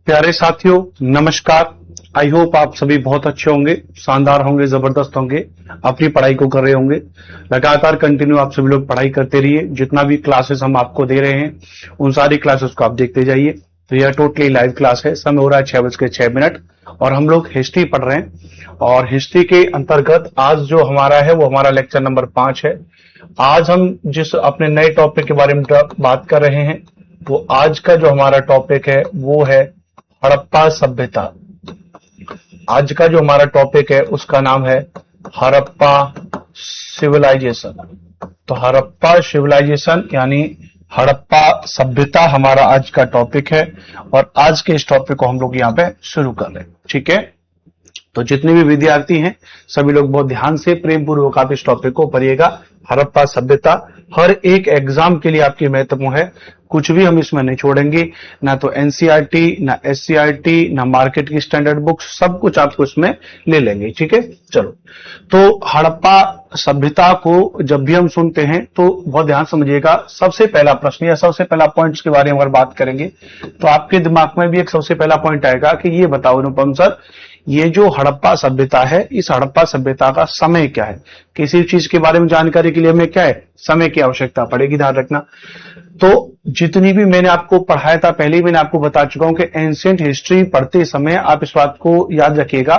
प्यारे साथियों, नमस्कार। आई होप आप सभी बहुत अच्छे होंगे, शानदार होंगे, जबरदस्त होंगे, अपनी पढ़ाई को कर रहे होंगे। लगातार कंटिन्यू आप सभी लोग पढ़ाई करते रहिए। जितना भी क्लासेस हम आपको दे रहे हैं उन सारी क्लासेस को आप देखते जाइए। तो यह टोटली लाइव क्लास है। समय हो रहा है 6:06 और हम लोग हिस्ट्री पढ़ रहे हैं। और हिस्ट्री के अंतर्गत आज जो हमारा है वो हमारा लेक्चर नंबर 5 है। आज हम जिस अपने नए टॉपिक के बारे में बात कर रहे हैं, वो आज का जो हमारा टॉपिक है वो है हड़प्पा सभ्यता। आज का जो हमारा टॉपिक है उसका नाम है हड़प्पा सिविलाइजेशन। तो हड़प्पा सिविलाइजेशन यानी हड़प्पा सभ्यता हमारा आज का टॉपिक है। और आज के इस टॉपिक को हम लोग यहाँ पे शुरू कर रहे हैं। ठीक है, तो जितने भी विद्यार्थी हैं सभी लोग बहुत ध्यान से प्रेम पूर्वक आप इस टॉपिक को पढ़िएगा। हड़प्पा सभ्यता हर एक एग्जाम के लिए आपकी महत्वपूर्ण है। कुछ भी हम इसमें नहीं छोड़ेंगे, ना तो एनसीईआरटी, ना एससीईआरटी, ना मार्केट की स्टैंडर्ड बुक्स, सब कुछ आपको इसमें ले लेंगे। ठीक है, चलो। तो हड़प्पा सभ्यता को जब भी हम सुनते हैं तो बहुत ध्यान समझिएगा। सबसे पहला प्रश्न या सबसे पहला पॉइंट के बारे में अगर बात करेंगे तो आपके दिमाग में भी एक सबसे पहला पॉइंट आएगा कि ये बताओ अनुपम सर, ये जो हड़प्पा सभ्यता है, इस हड़प्पा सभ्यता का समय क्या है? किसी चीज के बारे में जानकारी के लिए हमें क्या है, समय की आवश्यकता पड़ेगी, ध्यान रखना। तो जितनी भी मैंने आपको पढ़ाया था पहले ही मैंने आपको बता चुका हूं कि एंशिएंट हिस्ट्री पढ़ते समय आप इस बात को याद रखिएगा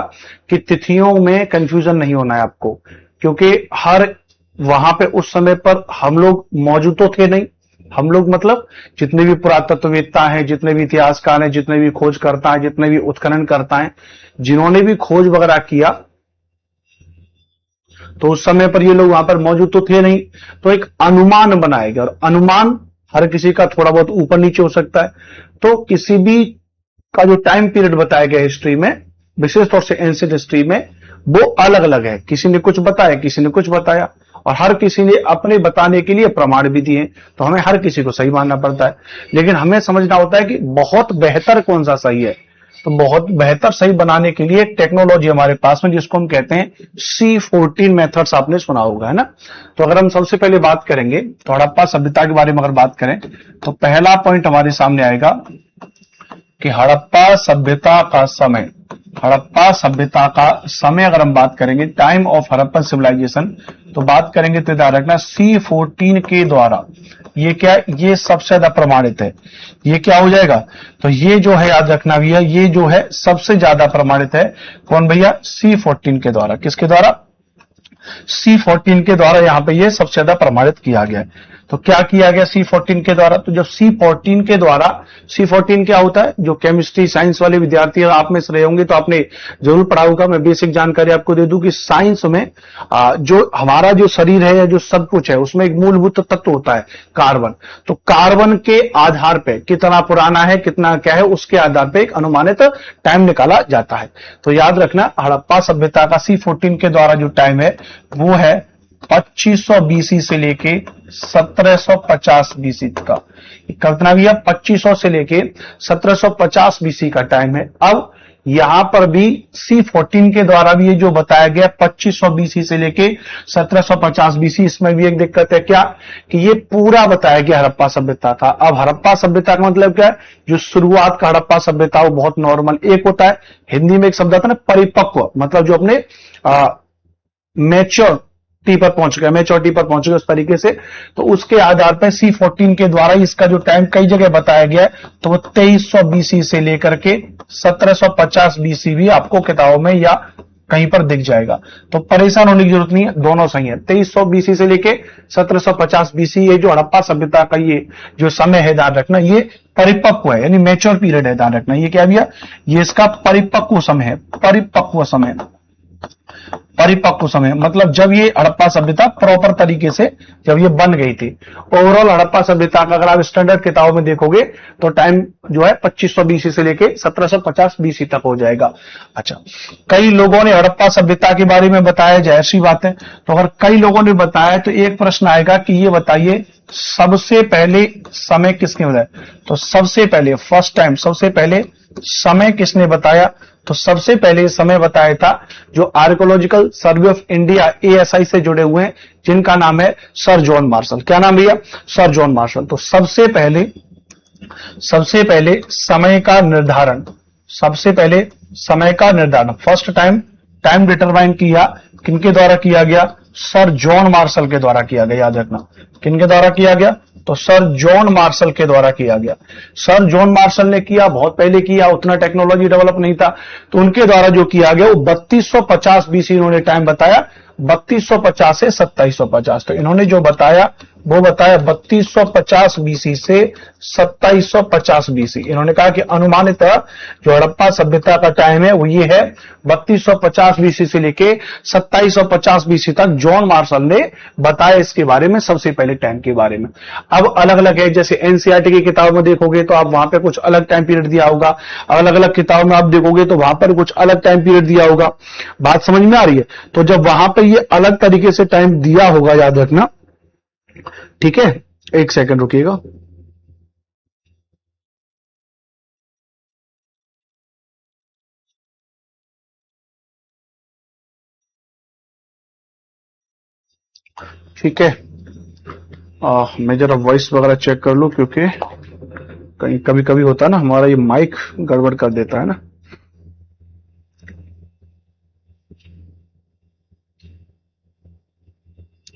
कि तिथियों में कंफ्यूजन नहीं होना है आपको, क्योंकि हर वहां पे उस समय पर हम लोग मौजूद तो थे नहीं। हम लोग मतलब जितने भी पुरातत्ववेत्ता हैं, जितने भी इतिहासकार हैं, जितने भी खोजकर्ता हैं, जितने भी उत्खनन करता हैं, जिन्होंने भी खोज वगैरह किया, तो उस समय पर ये लोग वहां पर मौजूद तो थे नहीं। तो एक अनुमान बनाया गया, और अनुमान हर किसी का थोड़ा बहुत ऊपर नीचे हो सकता है। तो किसी भी का जो टाइम पीरियड बताया गया हिस्ट्री में, विशेष तौर से एंशिएंट हिस्ट्री में, वो अलग अलग है। किसी ने कुछ बताया, किसी ने कुछ बताया, और हर किसी ने अपने बताने के लिए प्रमाण भी दिए। तो हमें हर किसी को सही मानना पड़ता है, लेकिन हमें समझना होता है कि बहुत बेहतर कौन सा सही है। तो बहुत बेहतर सही बनाने के लिए टेक्नोलॉजी हमारे पास में, जिसको हम कहते हैं C14 मेथड्स, आपने सुना होगा, है ना। तो अगर हम सबसे पहले बात करेंगे तो हड़प्पा सभ्यता के बारे में अगर बात करें तो पहला पॉइंट हमारे सामने आएगा कि हड़प्पा सभ्यता का समय। हड़प्पा सभ्यता का समय अगर हम बात करेंगे, टाइम ऑफ हड़प्पन सिविलाइजेशन, तो बात करेंगे तो ध्यान रखना C14 के द्वारा। ये क्या, ये सबसे ज्यादा प्रमाणित है। ये क्या हो जाएगा, तो ये जो है याद रखना भैया, ये जो है सबसे ज्यादा प्रमाणित है। कौन भैया, C14 के द्वारा। किसके द्वारा, C14 के द्वारा यहां पे ये सबसे ज्यादा प्रमाणित किया गया है। तो क्या किया गया C14 के द्वारा, तो जब C14 के द्वारा, C14 क्या होता है, जो केमिस्ट्री साइंस वाले विद्यार्थी आप में से रहे होंगे तो आपने जरूर पढ़ा होगा। मैं बेसिक जानकारी आपको दे दूं कि साइंस में जो हमारा जो शरीर है या जो सब कुछ है उसमें एक मूलभूत तत्व होता है कार्बन। तो कार्बन के आधार पर कितना पुराना है, कितना क्या है, उसके आधार पर एक अनुमानित टाइम निकाला जाता है। तो याद रखना हड़प्पा सभ्यता का C14 के द्वारा जो टाइम है वो है 2500 BC से लेके 1750 BC का। कितना भी है, 2500 से लेके 1750 BC का टाइम है। अब यहां पर भी C14 के द्वारा भी ये जो बताया गया 2500 BC से लेके 1750 BC, इसमें भी एक दिक्कत है क्या, कि ये पूरा बताया गया हड़प्पा सभ्यता का। अब हड़प्पा सभ्यता का मतलब क्या है, जो शुरुआत का हड़प्पा सभ्यता वो बहुत नॉर्मल एक होता है। हिंदी में एक शब्द आता है ना परिपक्व, मतलब जो अपने मैच्योरिटी पर पहुंच गया उस तरीके से। तो उसके आधार पर C14 के द्वारा इसका जो टाइम कई जगह बताया गया है, तो वो 2300 BC से लेकर के 1750 BC भी आपको किताबों में या कहीं पर दिख जाएगा। तो परेशान होने की जरूरत नहीं है, दोनों सही है। 2300 BC से लेके 1750 BC ये जो हड़प्पा सभ्यता का ये जो समय है, ध्यान रखना ये परिपक्व है, यानी मैच्योर पीरियड है। ध्यान रखना ये क्या भैया, ये इसका परिपक्व समय है। परिपक्व समय, परिपक्व समय मतलब जब ये हड़प्पा सभ्यता प्रॉपर तरीके से जब ये बन गई थी। ओवरऑल हड़प्पा सभ्यता का अगर आप स्टैंडर्ड किताबों में देखोगे तो टाइम जो है 2500 BC से लेके 1750 BC तक हो जाएगा। अच्छा, कई लोगों ने हड़प्पा सभ्यता के बारे में बताया, जाहिर सी बात है। तो अगर कई लोगों ने बताया तो एक प्रश्न आएगा कि ये बताइए सबसे पहले समय किसने बताया। तो सबसे पहले फर्स्ट टाइम सबसे पहले समय किसने बताया? तो सबसे पहले समय बताया था जो archaeological survey of India ASI से जुड़े हुए हैं, जिनका नाम है सर जॉन मार्शल। क्या नाम भैया? Sir John Marshall. तो सबसे पहले समय का निर्धारण, फर्स्ट टाइम डिटरमाइन किया किनके द्वारा किया गया? सर जॉन मार्शल के द्वारा किया गया। याद रखना, किनके द्वारा किया गया? तो सर जॉन मार्शल के द्वारा किया गया। सर जॉन मार्शल ने किया, बहुत पहले किया, उतना टेक्नोलॉजी डेवलप नहीं था, तो उनके द्वारा जो किया गया वो 3250 BC इन्होंने टाइम बताया, 3250 से 2750। तो इन्होंने जो बताया वो बताया 3250 BC से 2750 BC। इन्होंने कहा कि अनुमानित जो हड़प्पा सभ्यता का टाइम है वो ये है 3250 BC से लेके 2750 BC तक जॉन मार्शल ने बताया इसके बारे में, सबसे पहले टाइम के बारे में। अब अलग अलग है, जैसे NCERT की किताब में देखोगे तो आप वहां पे कुछ अलग टाइम पीरियड दिया होगा, अलग अलग किताब में आप देखोगे तो वहां पर कुछ अलग टाइम पीरियड दिया होगा। बात समझ में आ रही है? तो जब वहां पर ये अलग तरीके से टाइम दिया होगा, याद रखना, ठीक है? एक सेकंड रुकिएगा। ठीक है, मैं जरा वॉइस वगैरह चेक कर लूं, क्योंकि कहीं कभी कभी होता है ना हमारा ये माइक गड़बड़ कर देता है ना।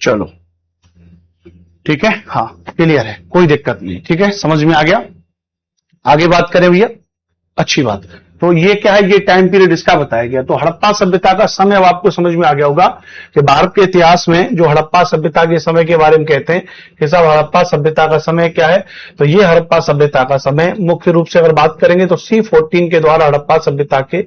चलो ठीक है, हाँ क्लियर है, कोई दिक्कत नहीं, ठीक है, समझ में आ गया। आगे बात करें भैया, अच्छी बात। तो ये क्या है? ये टाइम पीरियड इसका बताया गया। तो हड़प्पा सभ्यता का समय अब आपको समझ में आ गया होगा कि भारत के इतिहास में जो हड़प्पा सभ्यता के समय के बारे में कहते हैं कि साहब हड़प्पा सभ्यता का समय क्या है, तो ये हड़प्पा सभ्यता का समय मुख्य रूप से अगर बात करेंगे तो C14 के द्वारा हड़प्पा सभ्यता के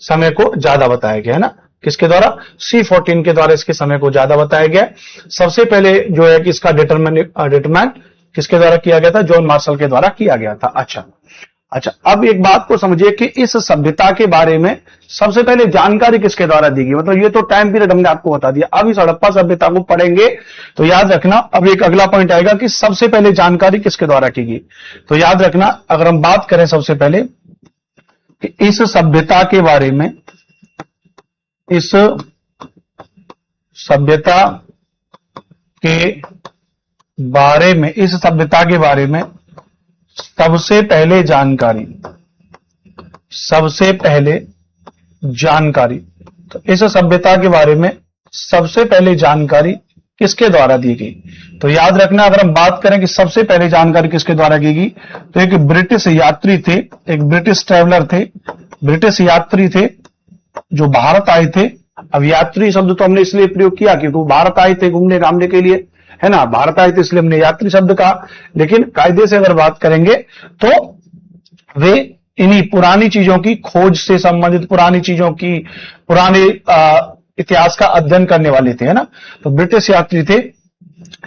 समय को ज्यादा बताया गया है ना। किसके द्वारा? C14 के द्वारा इसके समय को ज्यादा बताया गया। सबसे पहले जो है कि इसका डिटरमाइन किसके द्वारा किया गया था? जॉन मार्शल के द्वारा किया गया था। अच्छा, अब एक बात को समझिए कि इस सभ्यता के बारे में सबसे पहले जानकारी किसके द्वारा दी गई? मतलब ये तो टाइम पीरियड हमने आपको बता दिया, अब इस हड़प्पा सभ्यता को पढ़ेंगे तो याद रखना, अब एक अगला पॉइंट आएगा कि सबसे पहले जानकारी किसके द्वारा की गई। तो याद रखना, अगर हम बात करें सबसे पहले कि इस सभ्यता के बारे में, इस सभ्यता के बारे में सबसे पहले जानकारी, तो इस सभ्यता के बारे में सबसे पहले जानकारी किसके द्वारा दी गई? तो याद रखना, अगर हम बात करें कि सबसे पहले जानकारी किसके द्वारा की गई, तो एक ब्रिटिश यात्री थे, एक ब्रिटिश ट्रैवलर थे, ब्रिटिश यात्री थे जो भारत आए थे। अब यात्री शब्द तो हमने इसलिए प्रयोग किया क्योंकि वो भारत आए थे घूमने घामने के लिए, है ना, भारत आए थे इसलिए हमने यात्री शब्द कहा। लेकिन कायदे से अगर बात करेंगे तो वे इन्हीं पुरानी चीजों की खोज से संबंधित, पुरानी चीजों की, पुराने इतिहास का अध्ययन करने वाले थे, है ना। तो ब्रिटिश यात्री थे,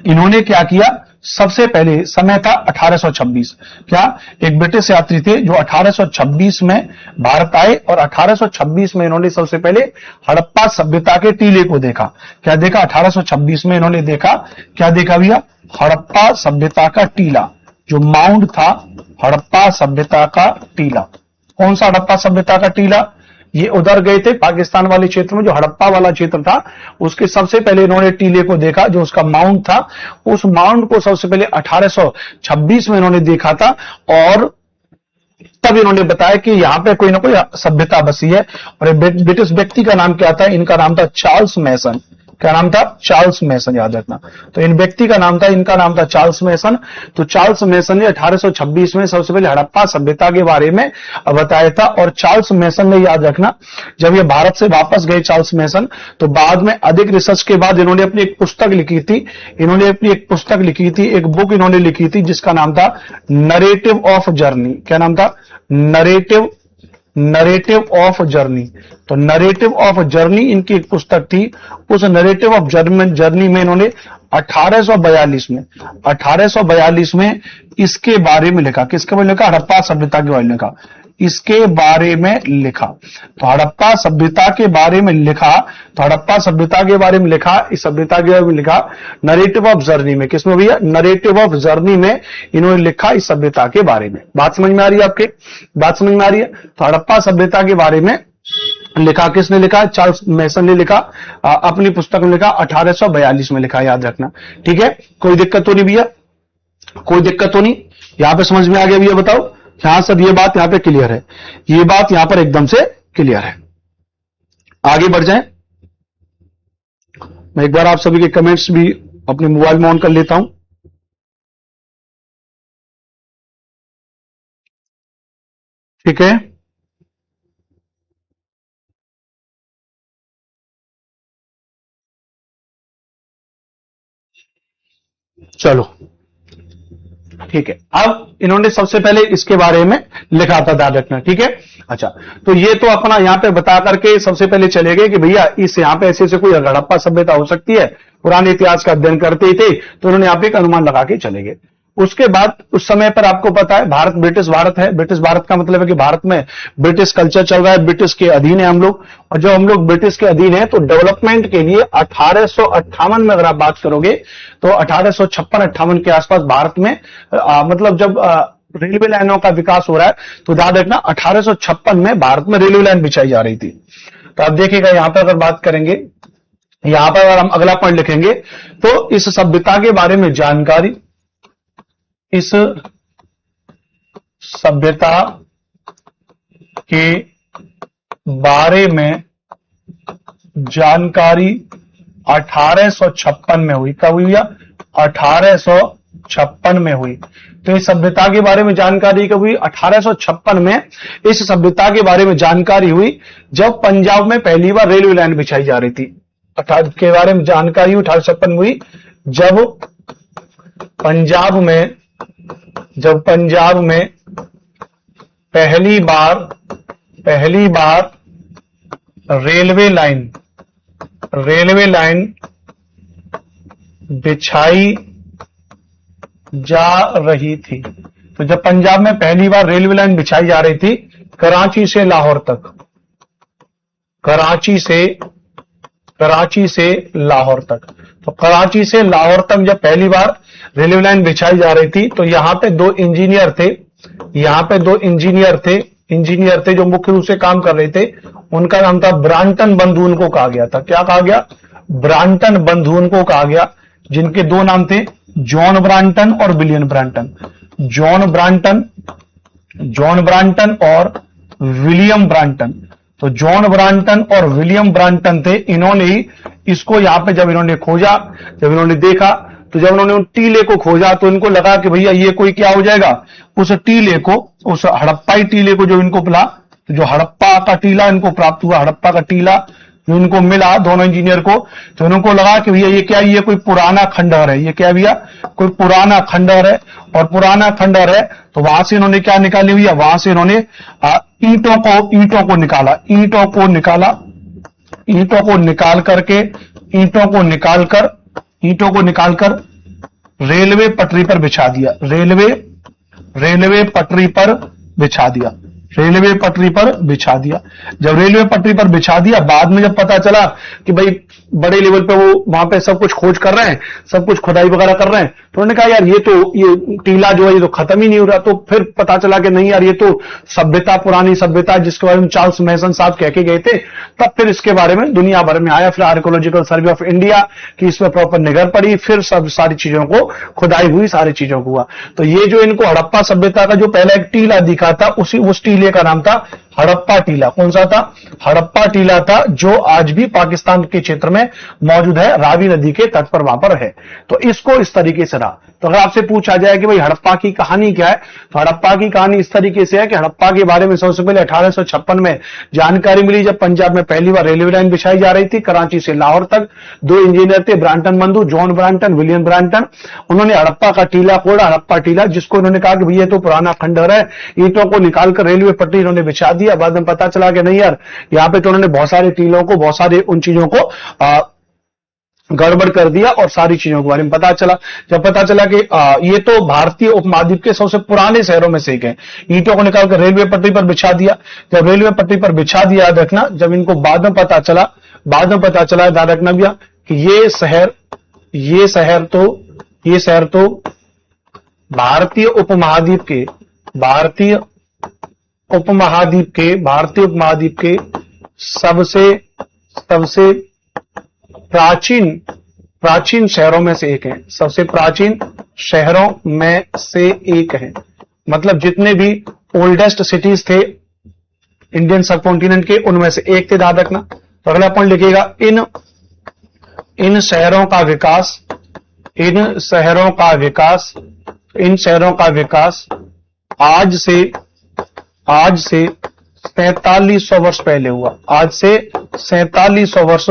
इन्होंने क्या किया? सबसे पहले समय था 1826। क्या? एक ब्रिटिश यात्री थे जो 1826 में भारत आए और 1826 में इन्होंने सबसे पहले हड़प्पा सभ्यता के टीले को देखा। क्या देखा? 1826 में इन्होंने देखा, क्या देखा भैया? हड़प्पा सभ्यता का टीला, जो माउंट था हड़प्पा सभ्यता का टीला। कौन सा हड़प्पा सभ्यता का टीला? ये उधर गए थे पाकिस्तान वाले क्षेत्र में, जो हड़प्पा वाला क्षेत्र था उसके सबसे पहले इन्होंने टीले को देखा, जो उसका माउंट था। उस माउंट को सबसे पहले 1826 में इन्होंने देखा था और तब इन्होंने बताया कि यहां पे कोई ना कोई सभ्यता बसी है। और ब्रिटिश व्यक्ति का नाम क्या था? इनका नाम था चार्ल्स मैसन। क्या नाम था? चार्ल्स मैसन, याद रखना। तो इन व्यक्ति का नाम था, इनका नाम था चार्ल्स मैसन। तो चार्ल्स मैसन ने 1826 में सबसे पहले हड़प्पा सभ्यता के बारे में बताया था। और चार्ल्स मैसन ने, याद रखना, जब ये भारत से वापस गए चार्ल्स मैसन, तो बाद में अधिक रिसर्च के बाद इन्होंने अपनी एक पुस्तक लिखी थी, एक बुक इन्होंने लिखी थी जिसका नाम था नरेटिव ऑफ जर्नी। क्या नाम था? Narrative of journey. तो नरेटिव ऑफ जर्नी इनकी एक पुस्तक थी। उस नरेटिव ऑफ जर्नी में इन्होंने 1842 में इसके बारे में लिखा। किसके बारे में लिखा? हड़प्पा सभ्यता के बारे में लिखा। इसके बारे में लिखा। तो हड़प्पा सभ्यता के बारे में लिखा, तो हड़प्पा सभ्यता के बारे में लिखा, इस सभ्यता के बारे में लिखा नरेटिव ऑफ जर्नी में। किसमें भैया? नरेटिव ऑफ जर्नी में इन्होंने लिखा इस सभ्यता के बारे में। बात समझ में आ रही है आपके? बात समझ में आ रही है? तो हड़प्पा सभ्यता के बारे में लिखा, किसने लिखा? चार्ल्स मैसन ने लिखा, अपनी पुस्तक में लिखा, 1842 में लिखा, याद रखना। ठीक है, कोई दिक्कत तो नहीं भैया? कोई दिक्कत तो नहीं? यहां पे समझ में आ गया भैया? बताओ, यहां सब ये बात यहां पे क्लियर है, ये बात यहां पर एकदम से क्लियर है। आगे बढ़ जाएं। मैं एक बार आप सभी के कमेंट्स भी अपने मोबाइल में ऑन कर लेता हूं। ठीक है, चलो ठीक है। अब इन्होंने सबसे पहले इसके बारे में लिखा था, ध्यान रखना। ठीक है, अच्छा, तो ये तो अपना यहां पे बता करके सबसे पहले चले गए कि भैया इस यहां पे ऐसे कोई हड़प्पा सभ्यता हो सकती है। पुराने इतिहास का अध्ययन करते ही थे, तो उन्होंने यहां पे एक अनुमान लगा के चले गए। उसके बाद उस समय पर आपको पता है भारत ब्रिटिश भारत है। ब्रिटिश भारत का मतलब है कि भारत में ब्रिटिश कल्चर चल रहा है, ब्रिटिश के अधीन है हम लोग। और जब हम लोग ब्रिटिश के अधीन है तो डेवलपमेंट के लिए 1858 में अगर आप बात करोगे तो 1856-58 के आसपास भारत में मतलब जब रेलवे लाइनों का विकास हो रहा है, तो ध्यान रखना 1856 में भारत में रेलवे लाइन बिछाई जा रही थी। तो आप देखिएगा यहां पर अगर बात करेंगे, यहां पर अगर हम अगला पॉइंट लिखेंगे तो इस सभ्यता के बारे में जानकारी, इस सभ्यता के बारे में जानकारी 1856 में हुई। कब हुई? 1856 में हुई। तो इस सभ्यता के बारे में जानकारी कब हुई? 1856 में इस सभ्यता के बारे में जानकारी हुई जब पंजाब में पहली बार रेलवे लाइन बिछाई जा रही थी। के बारे में जानकारी 1856 में हुई जब पंजाब में पहली बार रेलवे लाइन बिछाई जा रही थी। तो जब पंजाब में पहली बार रेलवे लाइन बिछाई जा रही थी कराची से लाहौर तक, कराची से लाहौर तक, तो कराची से लाहौर तक जब पहली बार रेलवे लाइन बिछाई जा रही थी तो यहां पे दो इंजीनियर थे जो मुख्य रूप से काम कर रहे थे। उनका नाम था ब्रांटन बंधु, उनको कहा गया था। क्या कहा गया? ब्रांटन बंधु उनको कहा गया, जिनके दो नाम थे, जॉन ब्रांटन और विलियम ब्रांटन। जॉन ब्रांटन और विलियम ब्रांटन। तो जॉन ब्रांटन और विलियम ब्रांटन थे। इन्होंने ही इसको यहां पे जब इन्होंने खोजा, जब इन्होंने देखा, तो जब उन्होंने उन टीले को खोजा तो इनको लगा कि भैया ये कोई क्या हो जाएगा, उस टीले को, उस हड़प्पाई टीले को जो इनको मिला, तो जो हड़प्पा का टीला इनको प्राप्त हुआ, हड़प्पा का टीला जो इनको मिला दोनों इंजीनियर को, तो इनको लगा कि भैया ये क्या, ये कोई पुराना खंडहर है। ये क्या भैया? कोई पुराना खंडहर है। और पुराना खंडहर है तो वहां से इन्होंने क्या निकाली भैया? वहां से इन्होंने ईंटों को निकाला, ईंटों को निकालकर रेलवे पटरी पर बिछा दिया, रेलवे पटरी पर बिछा दिया। जब रेलवे पटरी पर बिछा दिया, बाद में जब पता चला कि भाई बड़े लेवल पे वो वहां पे सब कुछ खोज कर रहे हैं, सब कुछ खुदाई वगैरह कर रहे हैं, तो उन्होंने कहा यार ये टीला जो है ये तो खत्म ही नहीं हो रहा। तो फिर पता चला कि नहीं यार ये तो सभ्यता, पुरानी सभ्यता जिसके बारे में चार्ल्स मैसन साहब कह के गए थे। तब फिर इसके बारे में दुनिया भर में आया, फिर आर्कियोलॉजिकल सर्वे ऑफ इंडिया की इसमें प्रॉपर निगाह पड़ी, फिर सब सारी चीजों को खुदाई हुई, सारी चीजों को हुआ। तो ये जो इनको हड़प्पा सभ्यता का जो पहला एक टीला दिखा था, उस टीले का नाम था हड़प्पा टीला। कौन सा था? हड़प्पा टीला था, जो आज भी पाकिस्तान के क्षेत्र में मौजूद है, रावी नदी के तट पर वहां पर है। तो इसको इस तरीके से रहा। तो अगर आपसे पूछा जाए कि भाई हड़प्पा की कहानी क्या है, तो हड़प्पा की कहानी इस तरीके से है कि हड़प्पा के बारे में सबसे पहले 1856 में जानकारी मिली जब पंजाब में पहली बार रेलवे लाइन बिछाई जा रही थी कराची से लाहौर तक। दो इंजीनियर थे, ब्रांटन बंधु, जॉन ब्रांटन, विलियम ब्रांटन। उन्होंने हड़प्पा का टीला खोड़ा, हड़प्पा टीला, जिसको उन्होंने कहा कि भैया तो पुराना खंडहर है। ईंटों को निकालकर रेलवे पटरी इन्होंने बिछा दिया। बाद में पता चला कि नहीं यार, यहां पे तो उन्होंने बहुत सारे टीलों को, बहुत सारे उन चीजों को गड़बड़ कर दिया और सारी चीजों के बारे में पता चला। जब पता चला कि ये तो भारतीय उपमहाद्वीप के सबसे पुराने शहरों में से एक है, ईंटों को निकालकर रेलवे पटरी पर बिछा दिया। जब रेलवे पटरी पर बिछा दिया, याद रखना, जब इनको बाद में पता चला, याद रखना भैया, कि ये शहर तो भारतीय उपमहाद्वीप के सबसे प्राचीन शहरों में से एक है, सबसे प्राचीन शहरों में से एक है। मतलब जितने भी ओल्डेस्ट सिटीज थे इंडियन सब कॉन्टिनेंट के, उनमें से एक थे, याद रखना। तो अगला पॉइंट लिखिएगा, इन शहरों का विकास आज से 4700 वर्ष पहले हुआ। आज से 4700 वर्ष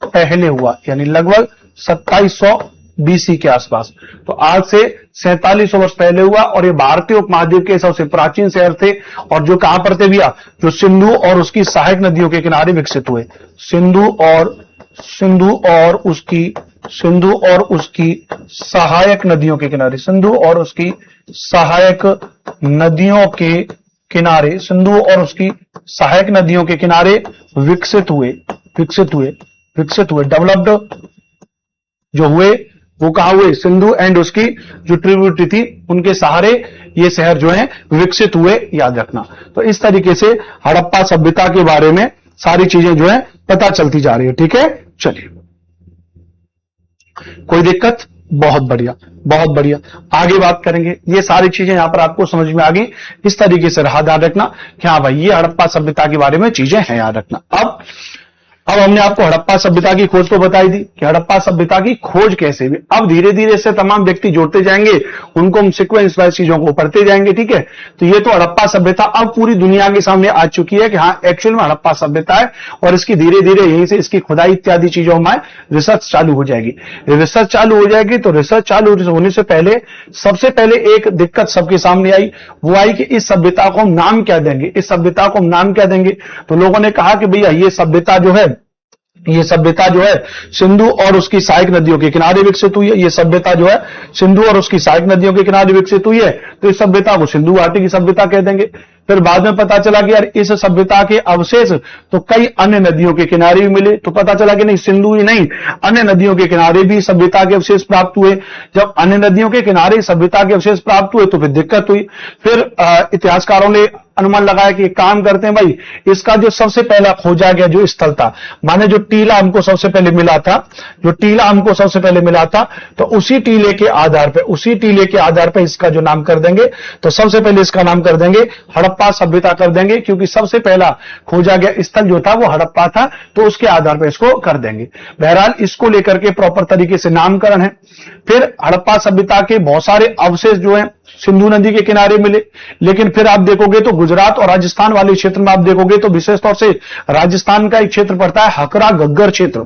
पहले हुआ, यानी लगभग 2700 BC के आसपास। तो आज से 4700 वर्ष पहले हुआ, और ये भारतीय उपमहाद्वीप के सबसे प्राचीन शहर थे। और जो कहां पर थे भैया, जो सिंधु और उसकी सहायक नदियों के किनारे विकसित हुए। सिंधु और उसकी सहायक नदियों के किनारे, विकसित हुए, डेवलप्ड जो हुए, वो कहां हुए, सिंधु एंड उसकी जो ट्रिब्यूटरी थी उनके सहारे ये शहर जो है विकसित हुए, याद रखना। तो इस तरीके से हड़प्पा सभ्यता के बारे में सारी चीजें जो है पता चलती जा रही है। ठीक है, चलिए, कोई दिक्कत? बहुत बढ़िया। आगे बात करेंगे, ये सारी चीजें यहां पर आपको समझ में आ गई। इस तरीके से रहा, याद रखना कि हाँ भाई, ये हड़प्पा सभ्यता के बारे में चीजें हैं, याद रखना। अब हमने आपको हड़प्पा सभ्यता की खोज तो बताई दी कि हड़प्पा सभ्यता की खोज कैसे हुई। अब धीरे धीरे से तमाम व्यक्ति जोड़ते जाएंगे, उनको हम सीक्वेंस वाइज चीजों को पढ़ते जाएंगे। ठीक है, तो ये तो हड़प्पा सभ्यता अब पूरी दुनिया के सामने आ चुकी है कि हाँ एक्चुअल में हड़प्पा सभ्यता है, और इसकी धीरे धीरे यहीं से इसकी खुदाई इत्यादि चीजों में रिसर्च चालू हो जाएगी। तो रिसर्च चालू होने से पहले सबसे पहले एक दिक्कत सबके सामने आई, वो आई कि इस सभ्यता को हम नाम क्या देंगे। तो लोगों ने कहा कि भैया ये सभ्यता जो है सिंधु और उसकी सहायक नदियों के किनारे विकसित हुई है। ये सभ्यता जो है सिंधु और उसकी सहायक नदियों के किनारे विकसित हुई है, तो इस सभ्यता को सिंधु घाटी की सभ्यता कह देंगे। फिर बाद में पता चला कि यार इस सभ्यता के अवशेष तो कई अन्य नदियों के किनारे भी मिले, तो पता चला कि नहीं, सिंधु ही नहीं, अन्य नदियों के किनारे भी सभ्यता के अवशेष प्राप्त हुए। जब अन्य नदियों के किनारे सभ्यता के अवशेष प्राप्त हुए तो फिर दिक्कत हुई। फिर इतिहासकारों ने अनुमान लगाया कि एक काम करते हैं भाई, इसका जो सबसे पहला खोजा गया जो स्थल था, माने जो टीला हमको सबसे पहले मिला था, तो उसी टीले के आधार पर इसका जो नाम कर देंगे, तो सबसे पहले इसका नाम कर देंगे हड़प्पा सभ्यता कर देंगे, क्योंकि सबसे पहला खोजा गया स्थल जो था वो हड़प्पा था, तो उसके आधार पर इसको कर देंगे। बहरहाल इसको लेकर के प्रॉपर तरीके से नामकरण है। फिर हड़प्पा सभ्यता के बहुत सारे अवशेष जो है सिंधु नदी के किनारे मिले, लेकिन फिर आप देखोगे तो गुजरात और राजस्थान वाले क्षेत्र में आप देखोगे तो विशेष तौर से राजस्थान का एक क्षेत्र पड़ता है हकरा गग्गर क्षेत्र।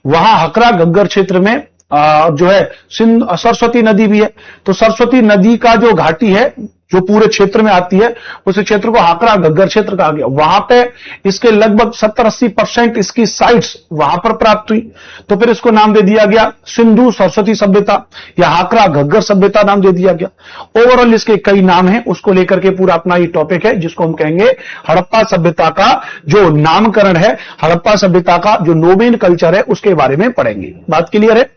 वहां हकरा गग्गर क्षेत्र में जो है सरस्वती नदी भी है। तो सरस्वती नदी का जो घाटी है जो पूरे क्षेत्र में आती है, उस क्षेत्र को हकरा गग्गर क्षेत्र कहा गया। वहां पे इसके लगभग 70-80% इसकी साइट्स वहां पर प्राप्त हुई, तो फिर इसको नाम दे दिया गया सिंधु सरस्वती सभ्यता या हकरा गग्गर सभ्यता नाम दे दिया गया। ओवरऑल इसके कई नाम हैं, उसको लेकर के पूरा अपना ये टॉपिक है जिसको हम कहेंगे हड़प्पा सभ्यता का जो नामकरण है, हड़प्पा सभ्यता का जो नोमेन कल्चर है उसके बारे में पढ़ेंगे। बात क्लियर है?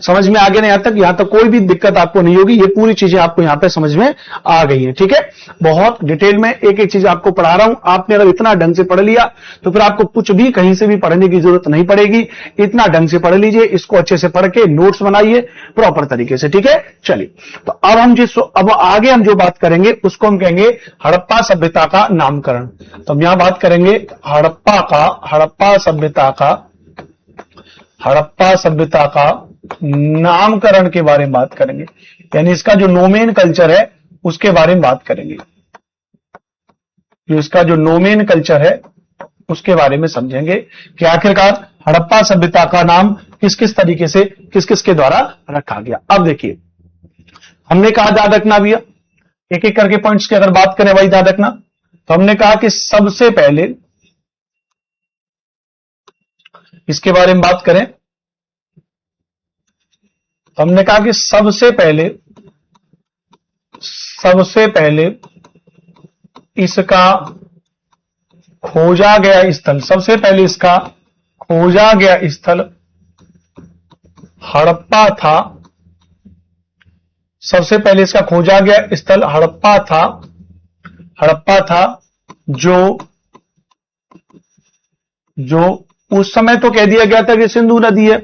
समझ में आ गया ना? यहां तक कोई भी दिक्कत आपको नहीं होगी, ये पूरी चीजें आपको यहां पे समझ में आ गई है। ठीक है, बहुत डिटेल में एक एक चीज आपको पढ़ा रहा हूं। आपने अगर इतना ढंग से पढ़ लिया तो फिर आपको कुछ भी कहीं से भी पढ़ने की जरूरत नहीं पड़ेगी। इतना ढंग से पढ़ लीजिए, इसको अच्छे से पढ़ के नोट्स बनाइए प्रॉपर तरीके से। ठीक है, चलिए, तो अब आगे हम जो बात करेंगे उसको हम कहेंगे हड़प्पा सभ्यता का नामकरण। तो हम यहां बात करेंगे हड़प्पा सभ्यता का नामकरण के बारे में बात करेंगे, यानी इसका जो नोमेन कल्चर है उसके बारे में बात करेंगे। जो इसका जो नोमेन कल्चर है उसके बारे में समझेंगे कि आखिरकार हड़प्पा सभ्यता का नाम किस किस तरीके से किस किस के द्वारा रखा गया। अब देखिए, हमने कहा याद रखना भैया, एक एक करके पॉइंट्स की अगर बात करें भाई याद रखना, तो हमने कहा कि सबसे पहले इसके बारे में बात करें हमने कहा कि सबसे पहले इसका खोजा गया स्थल, सबसे पहले इसका खोजा गया स्थल हड़प्पा था। सबसे पहले इसका खोजा गया स्थल हड़प्पा था, जो उस समय तो कह दिया गया था कि सिंधु नदी है,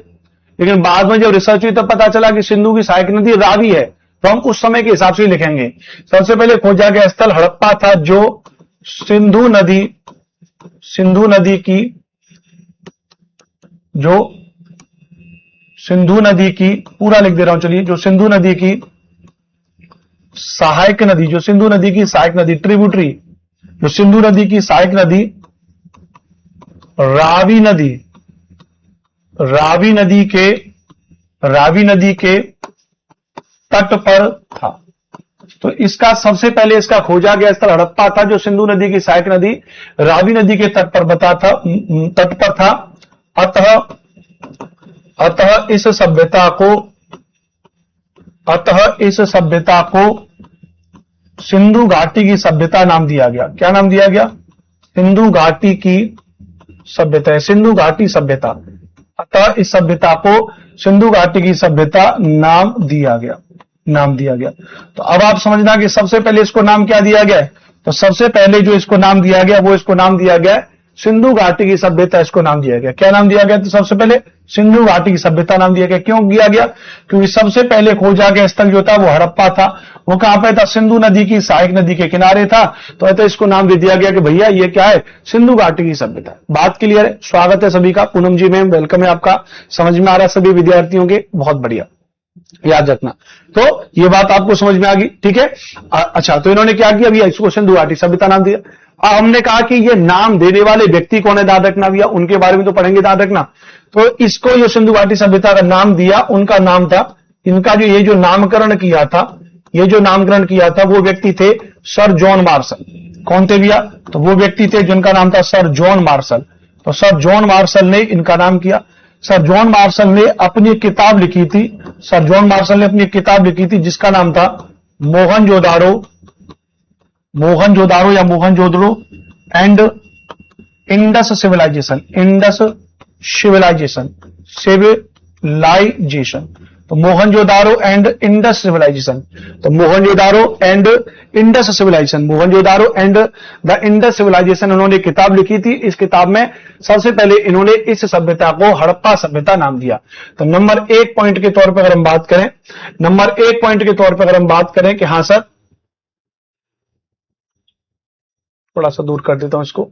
लेकिन बाद में जब रिसर्च हुई तब पता चला कि सिंधु की सहायक नदी रावी है, तो हम उस समय के हिसाब से ही लिखेंगे। सबसे पहले खोजा गया स्थल हड़प्पा था, जो सिंधु नदी की पूरा लिख दे रहा हूं, चलिए, जो सिंधु नदी की सहायक नदी ट्रिब्यूटरी, जो सिंधु नदी की सहायक नदी रावी नदी के तट पर था। तो इसका सबसे पहले इसका खोजा गया स्थल हड़प्पा था, जो सिंधु नदी की सहायक नदी रावी नदी के तट पर था। अतः इस सभ्यता को सिंधु घाटी की सभ्यता नाम दिया गया। क्या नाम दिया गया? सिंधु घाटी की सभ्यता है, सिंधु घाटी सभ्यता। अतः इस सभ्यता को सिंधु घाटी की सभ्यता नाम दिया गया। तो अब आप समझना कि सबसे पहले इसको नाम क्या दिया गया है। तो सबसे पहले जो इसको नाम दिया गया वो इसको नाम दिया गया सिंधु घाटी की सभ्यता, इसको नाम दिया गया। क्या नाम दिया गया? तो सबसे पहले सिंधु घाटी की सभ्यता नाम दिया गया। क्यों दिया गया? क्योंकि सबसे पहले खोजा गया स्थल जो था वो हड़प्पा था। वो कहां पे था? सिंधु नदी की सहायक नदी के किनारे था। तो ऐसा इसको नाम दे दिया गया कि भैया ये क्या है? सिंधु घाटी की सभ्यता। बात क्लियर है? स्वागत है सभी का। पूनम जी मैम वेलकम है आपका। समझ में आ रहा है सभी विद्यार्थियों के? बहुत बढ़िया, याद रखना। तो ये बात आपको समझ में आ गई, ठीक है। अच्छा, तो इन्होंने क्या किया? अभी इसको सिंधु घाटी सभ्यता नाम दिया। हमने कहा कि ये नाम देने वाले व्यक्ति कौन है, ध्यान रखना भैया, उनके बारे में तो पढ़ेंगे, ध्यान रखना। तो इसको जो सिंधु घाटी सभ्यता का नाम दिया, उनका नाम था, इनका जो ये जो नामकरण किया था वो व्यक्ति थे सर जॉन मार्शल। कौन थे भैया? तो वो व्यक्ति थे जिनका नाम था सर जॉन मार्शल। तो सर जॉन मार्शल ने इनका नाम किया। सर जॉन मार्शल ने अपनी किताब लिखी थी, जिसका नाम था मोहनजोदारो या मोहनजोदड़ो एंड इंडस सिविलाइजेशन। तो Mohenjodaro and Indus civilization. Mohenjodaro and the Indus civilization उन्होंने किताब लिखी थी। इस किताब में सबसे पहले इन्होंने इस सभ्यता को हड़प्पा सभ्यता नाम दिया। तो नंबर 1 पॉइंट के तौर पर अगर हम बात करें, कि हां सर, थोड़ा सा दूर कर देता हूं इसको।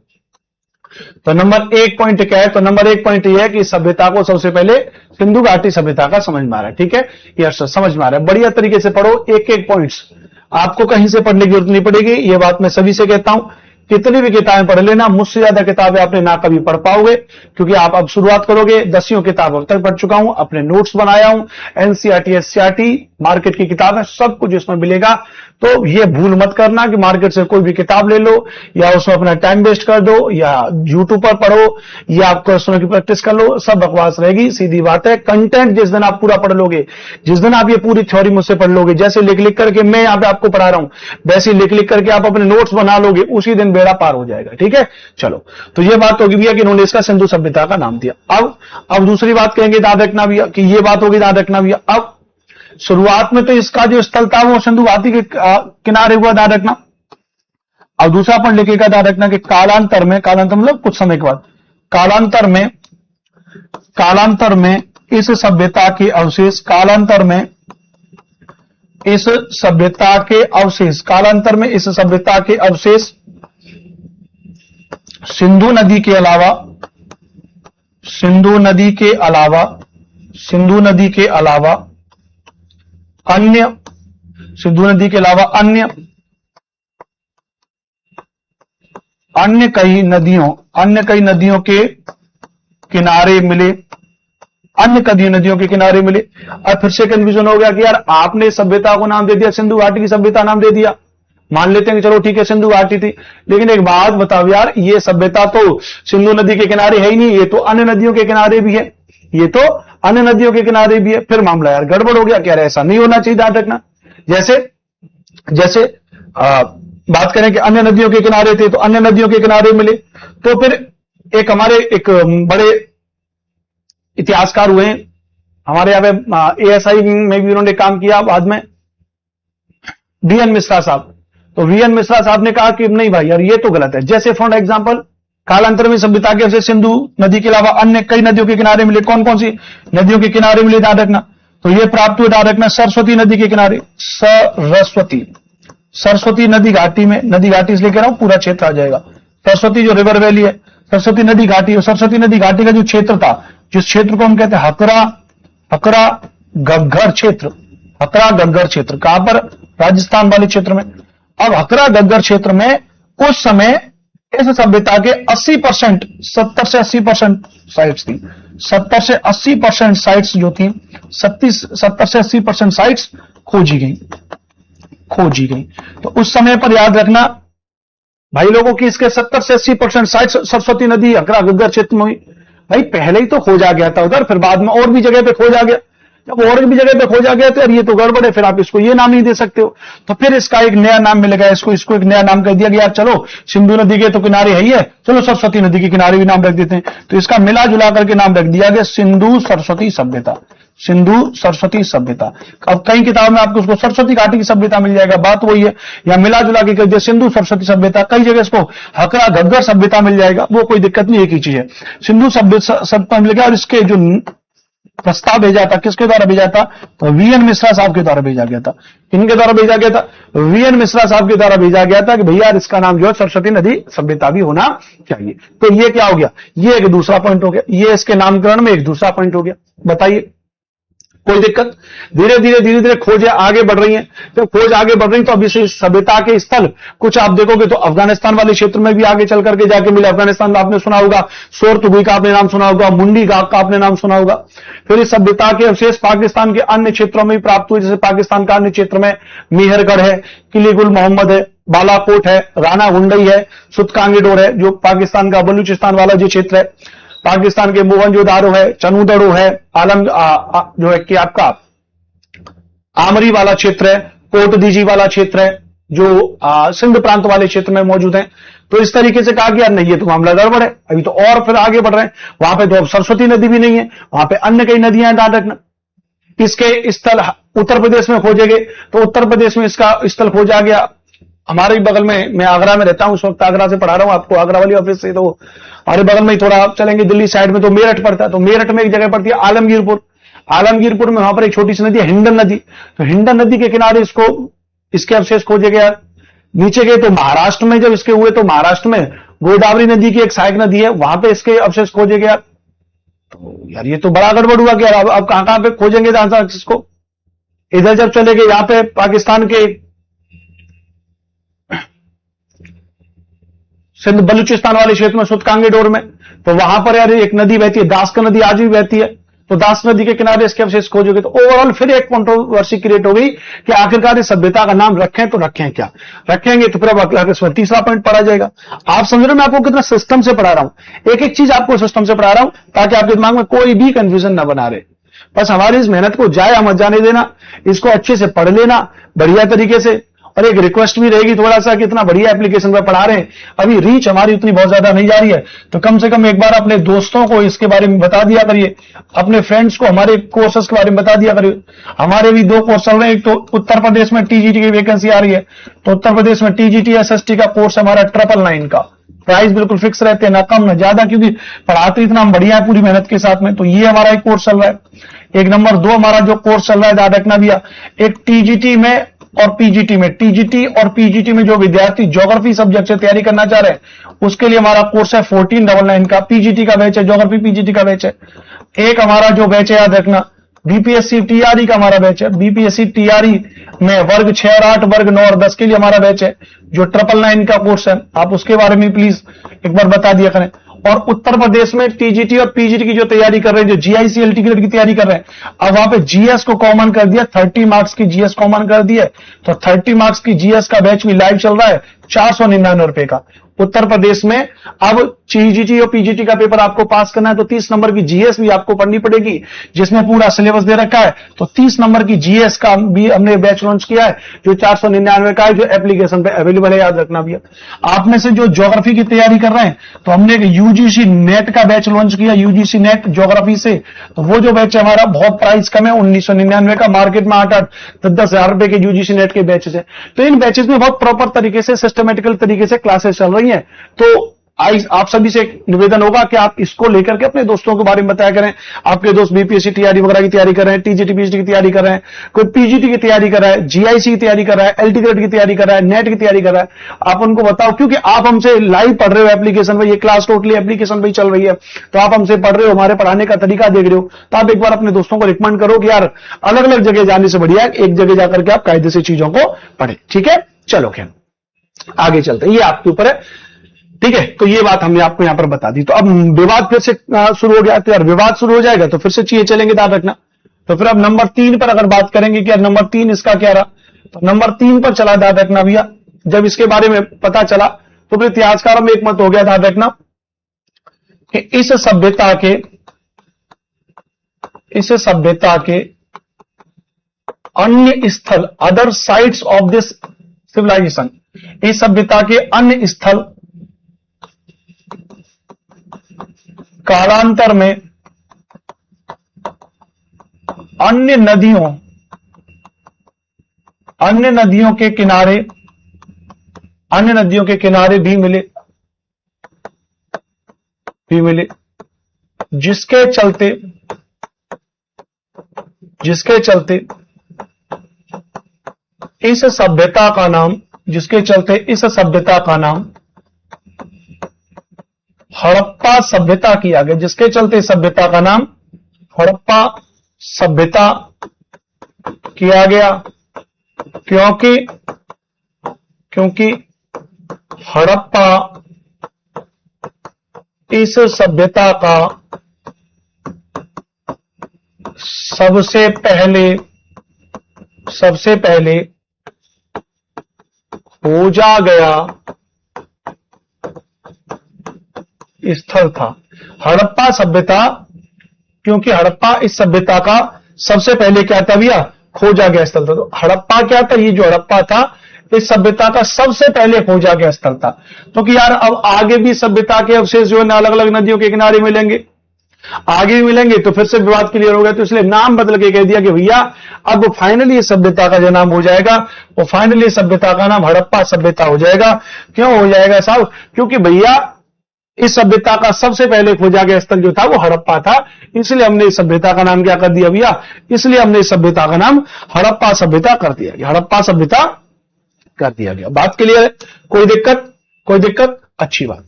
तो नंबर 1 पॉइंट क्या है? तो नंबर 1 पॉइंट यह है कि सभ्यता को सबसे पहले सिंधु घाटी सभ्यता का समझ में आ रहा है, ठीक है। यस सर, समझ में आ रहा है। बढ़िया तरीके से पढ़ो, एक पॉइंट्स, आपको कहीं से पढ़ने की जरूरत नहीं पड़ेगी। ये बात मैं सभी से कहता हूं, कितनी भी किताबें पढ़ लेना, मुझसे ज्यादा किताबें आपने ना कभी पढ़ पाओगे, क्योंकि आप अब शुरुआत करोगे। 10 किताब अब तक पढ़ चुका हूं, अपने नोट्स बनाया हूं, एनसीईआरटी, एससीईआरटी, मार्केट की किताबें, सब कुछ इसमें मिलेगा। तो ये भूल मत करना कि मार्केट से कोई भी किताब ले लो या उसमें अपना टाइम वेस्ट कर दो या यूट्यूब पर पढ़ो या आप क्वेश्चनों की प्रैक्टिस कर लो, सब बकवास रहेगी। सीधी बात है, कंटेंट जिस दिन आप पूरा पढ़ लोगे, जिस दिन आप ये पूरी थ्योरी मुझसे पढ़ लोगे, जैसे लिख करके मैं यहां पे आपको पढ़ा रहा हूं, वैसे लिख करके आप अपने नोट्स बना लोगे, उसी दिन बेड़ा पार हो जाएगा, ठीक है। चलो, तो ये बात होगी भैया कि इन्होंने इसका सिंधु सभ्यता का नाम दिया। अब दूसरी बात कहेंगे, याद रखना भैया कि ये बात होगी, याद रखना भैया। अब शुरुआत में तो इसका जो स्थल था वो सिंधु घाटी के किनारे हुआ, ध्यान रखना। अब दूसरा पॉइंट लिखेगा, ध्यान रखना कि कालांतर मतलब कुछ समय के बाद, कालांतर में इस सभ्यता के अवशेष, इस सभ्यता के अवशेष सिंधु नदी के अलावा अन्य कई नदियों के किनारे मिले। अब फिर से कंफ्यूजन हो गया कि यार आपने सभ्यता को नाम दे दिया, सिंधु घाटी की सभ्यता नाम दे दिया, मान लेते हैं कि चलो ठीक है सिंधु घाटी थी, लेकिन एक बात बताओ यार, ये सभ्यता तो सिंधु नदी के किनारे है ही नहीं, ये तो अन्य नदियों के किनारे भी है। अन्य नदियों के किनारे भी है, फिर मामला यार गड़बड़ हो गया, कह रहे ऐसा नहीं होना चाहिए, ध्यान रखना। जैसे जैसे बात करें कि अन्य नदियों के किनारे थे, तो अन्य नदियों के किनारे मिले, तो फिर एक हमारे एक बड़े इतिहासकार हुए हमारे यहाँ पे, एएसआई में भी उन्होंने काम किया बाद में, वीएन मिश्रा साहब। तो वीएन मिश्रा साहब ने कहा कि नहीं भाई यार ये तो गलत है। जैसे फॉर एग्जांपल कालांतर में सभ्यता के अवशेष सिंधु नदी के अलावा अन्य कई नदियों के किनारे मिले। कौन कौन सी नदियों के किनारे मिले, ध्यान रखना। तो ये प्राप्त हुए, ध्यान रखना, सरस्वती नदी के किनारे, सरस्वती नदी घाटी में, नदी घाटी इसलिए कह रहा हूं पूरा क्षेत्र आ जाएगा। सरस्वती जो रिवर वैली है, सरस्वती नदी घाटी, और सरस्वती नदी घाटी का जो क्षेत्र था, जिस क्षेत्र को हम कहते हैं हकरा गग्गर क्षेत्र, हकरा गग्गर क्षेत्र, कहां पर, राजस्थान वाले क्षेत्र में। अब हकरा गग्गर क्षेत्र में उस समय इस सभ्यता के 80%, 70 से 80% साइट्स थी, 70 से 80% साइट्स जो थी, 70 से 80% साइट्स खोजी गई। तो उस समय पर याद रखना भाई लोगों की, इसके 70 से 80% साइट्स सरस्वती नदी हकरा गग्गर क्षेत्र में हुई। भाई पहले ही तो खोजा गया था उधर, फिर बाद में और भी जगह पे खोजा गया। जब और भी जगह पे खोजा गया तो यार ये तो गड़बड़ है, फिर आप इसको ये नाम नहीं दे सकते हो। तो फिर इसका एक नया नाम मिलेगा, इसको एक नया नाम कह दिया गया, चलो सिंधु नदी के तो किनारे है ही है, चलो सरस्वती नदी के किनारे भी नाम रख देते हैं। तो इसका मिला जुला करके नाम रख दिया गया सिंधु सरस्वती सभ्यता, सिंधु सरस्वती सभ्यता। अब कई किताब में आपको उसको सरस्वती घाटी की सभ्यता मिल जाएगा, बात वही है, या मिला जुला के कह दिया सिंधु सरस्वती सभ्यता। कई जगह इसको हकरा गग्गर सभ्यता मिल जाएगा, वो कोई दिक्कत नहीं, एक ही चीज है, सिंधु सभ्यता मिल गया। और इसके जो प्रस्ताव भेजा था, किसके द्वारा भेजा था, तो वीएन मिश्रा साहब के द्वारा भेजा गया था। किनके द्वारा भेजा गया था, वीएन मिश्रा साहब के द्वारा भेजा गया था कि भैया इसका नाम जो है सरस्वती नदी सभ्यता भी होना चाहिए। तो ये क्या हो गया, ये एक दूसरा पॉइंट हो गया, ये इसके नामकरण में एक दूसरा पॉइंट हो गया। बताइए कोई दिक्कत। धीरे धीरे खोजें आगे बढ़ रही हैं। जब खोज आगे बढ़ रही तो अब इस सभ्यता के स्थल कुछ आप देखोगे तो अफगानिस्तान वाले क्षेत्र में भी आगे चल करके जाके मिले। अफगानिस्तान में आपने सुना होगा, सोरतुगुई का आपने नाम सुना होगा, मुंडी गाग का आपने नाम सुना होगा। फिर इस सभ्यता के अवशेष पाकिस्तान के अन्य क्षेत्रों में भी प्राप्त हुए, जैसे पाकिस्तान का अन्य क्षेत्र में मेहरगढ़ है, किलीगुल मोहम्मद है, बालाकोट है, राना गुंडई है, सुतकांगीडोर है, जो पाकिस्तान का बलूचिस्तान वाला जो क्षेत्र है, पाकिस्तान के मोहनजोदारो है, चनूदड़ो है, आलम जो है कि आपका आमरी वाला क्षेत्र है, कोटदीजी वाला क्षेत्र है, जो सिंध प्रांत वाले क्षेत्र में मौजूद है। तो इस तरीके से कहा गया नहीं ये तो मामला गड़बड़ है। अभी तो और फिर आगे बढ़ रहे हैं, वहां पे तो अब सरस्वती नदी भी नहीं है, वहां पे अन्य कई नदियां हैं, ध्यान रखना। इसके स्थल उत्तर प्रदेश में खोजे गए, तो उत्तर प्रदेश में इसका स्थल खोजा गया हमारे बगल में। मैं आगरा में रहता हूं, उस वक्त आगरा से पढ़ा रहा हूं आपको, आगरा वाली ऑफिस से, तो हमारे बगल में ही थोड़ा चलेंगे दिल्ली साइड में तो मेरठ पड़ता है। तो मेरठ में एक जगह पड़ती है आलमगीरपुर, आलमगीरपुर में वहां पर एक छोटी सी नदी है हिंडन नदी। तो हिंडन नदी के किनारे इसके अवशेष खोजे गए। नीचे गए तो महाराष्ट्र में, जब इसके हुए तो महाराष्ट्र में गोदावरी नदी की एक सहायक नदी है, वहां पे इसके अवशेष खोजे गया। तो यार ये तो बड़ा गड़बड़ हुआ कि यार अब कहां पे खोजेंगे इसको। इधर जब चले गए यहाँ पे पाकिस्तान के सिंध बलूचिस्तान वाले क्षेत्र में सुतकांगीडोर में, तो वहां पर यार एक नदी बहती है, दास का नदी आज भी बहती है। तो दास नदी के किनारे इसके अवशेष खोजोगे तो ओवरऑल फिर एक कंट्रोवर्सी क्रिएट हो गई कि आखिरकार इस सभ्यता का नाम रखें तो रखें क्या, रखेंगे तो फिर अब इसमें तीसरा पॉइंट पढ़ा जाएगा। आप समझ रहे हो मैं आपको कितना सिस्टम से पढ़ा रहा हूं, एक एक चीज आपको सिस्टम से पढ़ा रहा हूं ताकि आपके दिमाग में कोई भी कंफ्यूजन ना बना रहे। बस हमारी इस मेहनत को जाया मत जाने देना, इसको अच्छे से पढ़ लेना बढ़िया तरीके से। और एक रिक्वेस्ट भी रहेगी थोड़ा सा कि इतना बढ़िया एप्लीकेशन पर पढ़ा रहे हैं, अभी रीच हमारी उतनी बहुत ज्यादा नहीं जा रही है, तो कम से कम एक बार अपने दोस्तों को इसके बारे में बता दिया करिए, अपने फ्रेंड्स को हमारे कोर्सेस के बारे में बता दिया करिए। हमारे भी 2 कोर्स चल रहे हैं, एक तो उत्तर प्रदेश में टीजीटी की वैकेंसी आ रही है, तो उत्तर प्रदेश में टीजीटी एसएसटी का कोर्स हमारा 999 का प्राइस बिल्कुल फिक्स रहते हैं, ना कम ना ज्यादा, क्योंकि पढ़ाते इतना हम बढ़िया है पूरी मेहनत के साथ में। तो ये हमारा एक कोर्स चल रहा है। एक नंबर 2 हमारा जो कोर्स चल रहा है, याद रखना भैया, एक टीजीटी में और पीजीटी में, टीजीटी और पीजीटी में जो विद्यार्थी ज्योग्राफी सब्जेक्ट से तैयारी करना चाह रहे हैं उसके लिए हमारा कोर्स है 1499 का, पीजीटी का बैच है, ज्योग्राफी पीजीटी का बैच है। एक हमारा जो बैच है याद रखना बीपीएससी टीआरई का हमारा बैच है, बीपीएससी टीआरई में वर्ग 6 और 8, वर्ग 9 और 10 के लिए हमारा बैच है जो 999 का कोर्स है। आप उसके बारे में प्लीज एक बार बता दिया करें। और उत्तर प्रदेश में टीजीटी और पीजीटी की जो तैयारी कर रहे हैं, जो जीआईसीएलटी की तैयारी कर रहे हैं, अब वहां पे जीएस को कॉमन कर दिया, 30 मार्क्स की जीएस कॉमन कर दिए, तो 30 मार्क्स की जीएस का बैच भी लाइव चल रहा है 499 रुपए का। उत्तर प्रदेश में अब सीजीटी और पीजीटी का पेपर आपको पास करना है तो 30 नंबर की जीएस भी आपको पढ़नी पड़ेगी, जिसमें पूरा सिलेबस दे रखा है। तो 30 नंबर की जीएस का भी हमने बैच लॉन्च किया है जो 499 का है, जो एप्लीकेशन पे अवेलेबल है, याद रखना भैया। आप में से जो ज्योग्राफी की तैयारी कर रहे हैं तो हमने एक यूजीसी नेट का बैच लॉन्च किया, यूजीसी नेट ज्योग्राफी से। तो वो जो बैच है हमारा बहुत प्राइस कम है, 1999 का, मार्केट में 8-8 10-10 हजार रुपए के यूजीसी नेट के बैचेस है। तो इन बैचेस में बहुत प्रॉपर तरीके से, सिस्टमेटिकल तरीके से क्लासेस चल रही हैं। तो आप सभी से एक निवेदन होगा कि आप इसको लेकर के अपने दोस्तों के बारे में बताया करें। आपके दोस्त बीपीएससी टीआरई वगैरह की तैयारी कर रहे हैं, टीजीटी पीजीटी की तैयारी कर रहे हैं, कोई पीजीटी की तैयारी कर रहा है, जीआईसी की तैयारी कर रहा है, एलटी ग्रेड की तैयारी कर रहा है, नेट की तैयारी कर रहा है, आप उनको बताओ। क्योंकि आप हमसे लाइव पढ़ रहे हो एप्लीकेशन में, ये क्लास टोटली एप्लीकेशन पर ही चल रही है, तो आप हमसे पढ़ रहे हो, हमारे पढ़ाने का तरीका देख रहे हो, तो आप एक बार अपने दोस्तों को रिकमेंड करो कि यार अलग अलग जगह जाने से बढ़िया एक जगह जाकर के आप कायदे से चीजों को पढ़े। ठीक है, चलो खैर आगे चलते हैं, ये आपके ऊपर है। ठीक है, तो ये बात हमने आपको यहां पर बता दी। तो अब विवाद फिर से शुरू हो गया, तो यार विवाद शुरू हो जाएगा तो फिर से चीजें चलेंगे, ध्यान रखना। तो फिर अब नंबर 3 पर अगर बात करेंगे कि यार नंबर 3 इसका क्या रहा, तो नंबर 3 पर चला, ध्यान रखना भैया। जब इसके बारे में पता चला तो फिर इतिहासकारों में एक मत हो गया, ध्यान रखना, कि इस सभ्यता के अन्य स्थल, other sites of this civilization, इस सभ्यता के अन्य स्थल कालांतर में अन्य नदियों के किनारे भी मिले, जिसके चलते इस सभ्यता का नाम हड़प्पा सभ्यता किया गया, जिसके चलते सभ्यता का नाम हड़प्पा सभ्यता किया गया, क्योंकि हड़प्पा इस सभ्यता का सबसे पहले खोजा गया स्थल था। हड़प्पा सभ्यता, क्योंकि हड़प्पा इस सभ्यता का सबसे पहले क्या था भैया, खोजा गया स्थल था। तो हड़प्पा क्या था, ये जो हड़प्पा था इस सभ्यता का सबसे पहले खोजा गया स्थल था। तो कि यार अब आगे भी सभ्यता के अवशेष जो है अलग अलग नदियों के किनारे मिलेंगे, आगे भी मिलेंगे, तो फिर से विवाद क्लियर हो गया। तो इसलिए नाम बदल के कह दिया कि भैया अब फाइनली इस सभ्यता का जो नाम हो जाएगा वो फाइनली सभ्यता का नाम हड़प्पा सभ्यता हो जाएगा। क्यों हो जाएगा साहब, क्योंकि भैया इस सभ्यता का सबसे पहले खोजा गया स्थल जो था वो हड़प्पा था, इसलिए हमने इस सभ्यता का नाम क्या कर दिया भैया, इसलिए हमने इस सभ्यता का नाम हड़प्पा सभ्यता कर दिया गया, हड़प्पा सभ्यता कर दिया गया। बात क्लियर है, कोई दिक्कत, अच्छी बात।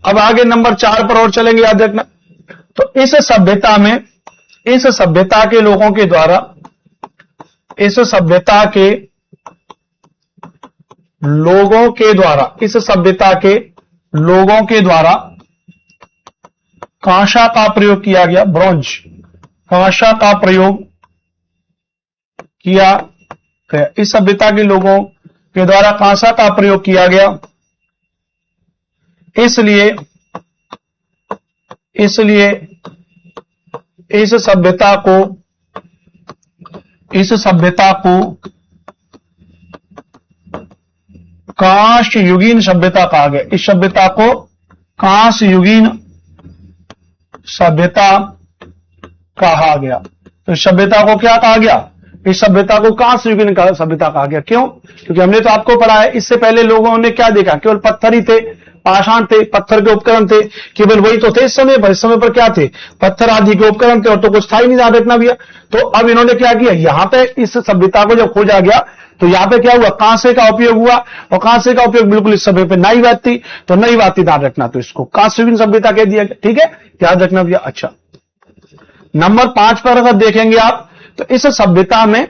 अब आगे नंबर 4 पर और चलेंगे, याद रखना। तो इस सभ्यता के लोगों के द्वारा, इस सभ्यता के लोगों के द्वारा कांसा का प्रयोग किया गया, ब्रॉन्ज, कांसा का प्रयोग किया गया। इस सभ्यता के लोगों के द्वारा कांसा का प्रयोग किया गया, इसलिए इस सभ्यता को कांस्य युगीन सभ्यता कहा गया। इस सभ्यता को कांस्य युगीन सभ्यता कहा गया। तो इस सभ्यता को क्या कहा गया, इस सभ्यता को कांस्य युगीन सभ्यता कहा गया। क्यों, क्योंकि हमने तो आपको पढ़ा है इससे पहले लोगों ने क्या देखा, केवल पत्थर ही थे, पाषाण थे, पत्थर के उपकरण थे, केवल वही तो थे इस समय पर क्या थे, पत्थर आदि के उपकरण थे, और तो कुछ था ही नहीं, याद रखना भैया। तो अब इन्होंने क्या किया, यहां पे इस सभ्यता को जब खोजा गया तो यहां पे क्या हुआ, कांसे का उपयोग हुआ, और कांसे का उपयोग बिल्कुल इस सभ्यता पे नई बात थी, तो नई बात थी, याद रखना। तो इसको कांस्ययुगीन सभ्यता कह दिया गया, ठीक है, याद रखना भैया। अच्छा, नंबर 5 पर अगर देखेंगे आप, तो इस सभ्यता में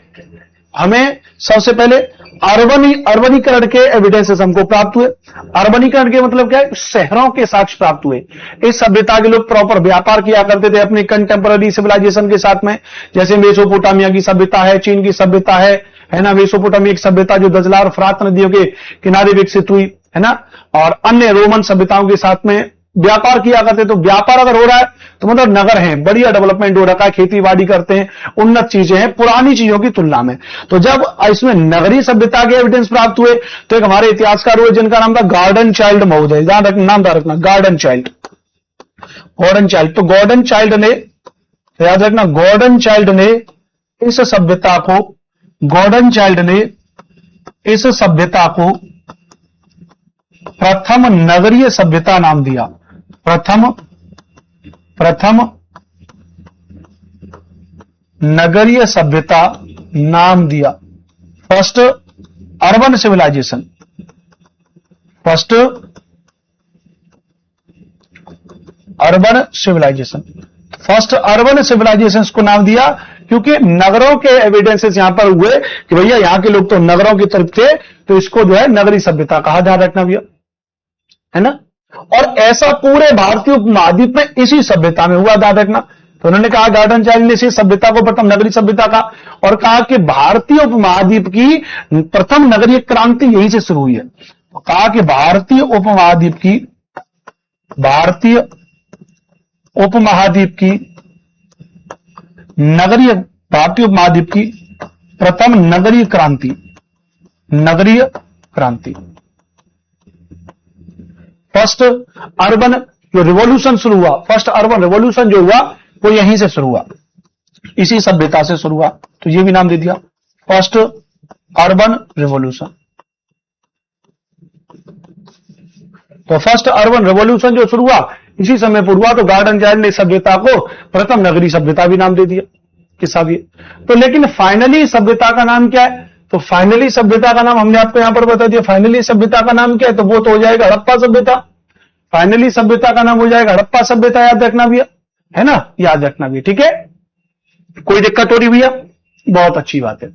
हमें सबसे पहले अर्बनीकरण के एविडेंसेस हमको प्राप्त हुए। अर्बनीकरण के मतलब क्या है, शहरों के साक्ष्य प्राप्त हुए। इस सभ्यता के लोग प्रॉपर व्यापार किया करते थे अपने कंटेम्पररी सिविलाइजेशन के साथ में, जैसे मेसोपोटामिया की सभ्यता है, चीन की सभ्यता है ना, मेसोपोटामिया की सभ्यता जो दजला और फरात नदियों के किनारे विकसित हुई, है ना, और अन्य रोमन सभ्यताओं के साथ में व्यापार किया करते। तो व्यापार अगर हो रहा है तो मतलब नगर है, बढ़िया डेवलपमेंट हो रखा है, खेती बाड़ी करते हैं, उन्नत चीजें हैं पुरानी चीजों की तुलना में। तो जब इसमें नगरीय सभ्यता के एविडेंस प्राप्त हुए तो एक हमारे इतिहासकार हुए जिनका नाम था गॉर्डन चाइल्ड महोदय, नाम याद रखना, गॉर्डन चाइल्ड। तो गॉर्डन चाइल्ड ने, याद रखना, गॉर्डन चाइल्ड ने इस सभ्यता को प्रथम नगरीय सभ्यता नाम दिया। प्रथम नगरीय सभ्यता नाम दिया। First urban civilization, first urban civilization को नाम दिया क्योंकि नगरों के एविडेंसेस यहां पर हुए कि भैया यहां के लोग तो नगरों की तरफ थे, तो इसको जो है नगरीय सभ्यता कहा, ध्यान रखना भैया, है ना। और ऐसा पूरे भारतीय उपमहाद्वीप में इसी सभ्यता में हुआ, ध्यान रखना। तो उन्होंने कहा, गॉर्डन चाइल्ड ने इसी सभ्यता को प्रथम नगरीय सभ्यता का, और कहा कि भारतीय उपमहाद्वीप की प्रथम नगरीय क्रांति यहीं से शुरू हुई है। तो कहा कि भारतीय उपमहाद्वीप की प्रथम नगरीय क्रांति, फर्स्ट अर्बन जो रिवॉल्यूशन शुरू हुआ, फर्स्ट अर्बन रिवॉल्यूशन जो हुआ वो यहीं से शुरू हुआ, इसी सभ्यता से शुरू हुआ। तो ये भी नाम दे दिया, फर्स्ट अर्बन रिवॉल्यूशन। तो फर्स्ट अर्बन रिवॉल्यूशन जो शुरू हुआ इसी समय पर हुआ, तो गॉर्डन चाइल्ड ने सभ्यता को प्रथम नगरीय सभ्यता भी नाम दे दिया, किसा भी। तो लेकिन फाइनली सभ्यता का नाम क्या है? तो फाइनली सभ्यता का नाम हमने आपको यहां पर बता दिया। फाइनली सभ्यता का नाम क्या है? तो वो तो हो जाएगा हड़प्पा सभ्यता। फाइनली सभ्यता का नाम हो जाएगा हड़प्पा सभ्यता, याद रखना भैया, है ना, याद रखना भैया, ठीक है। कोई दिक्कत हो रही भैया? बहुत अच्छी बात है,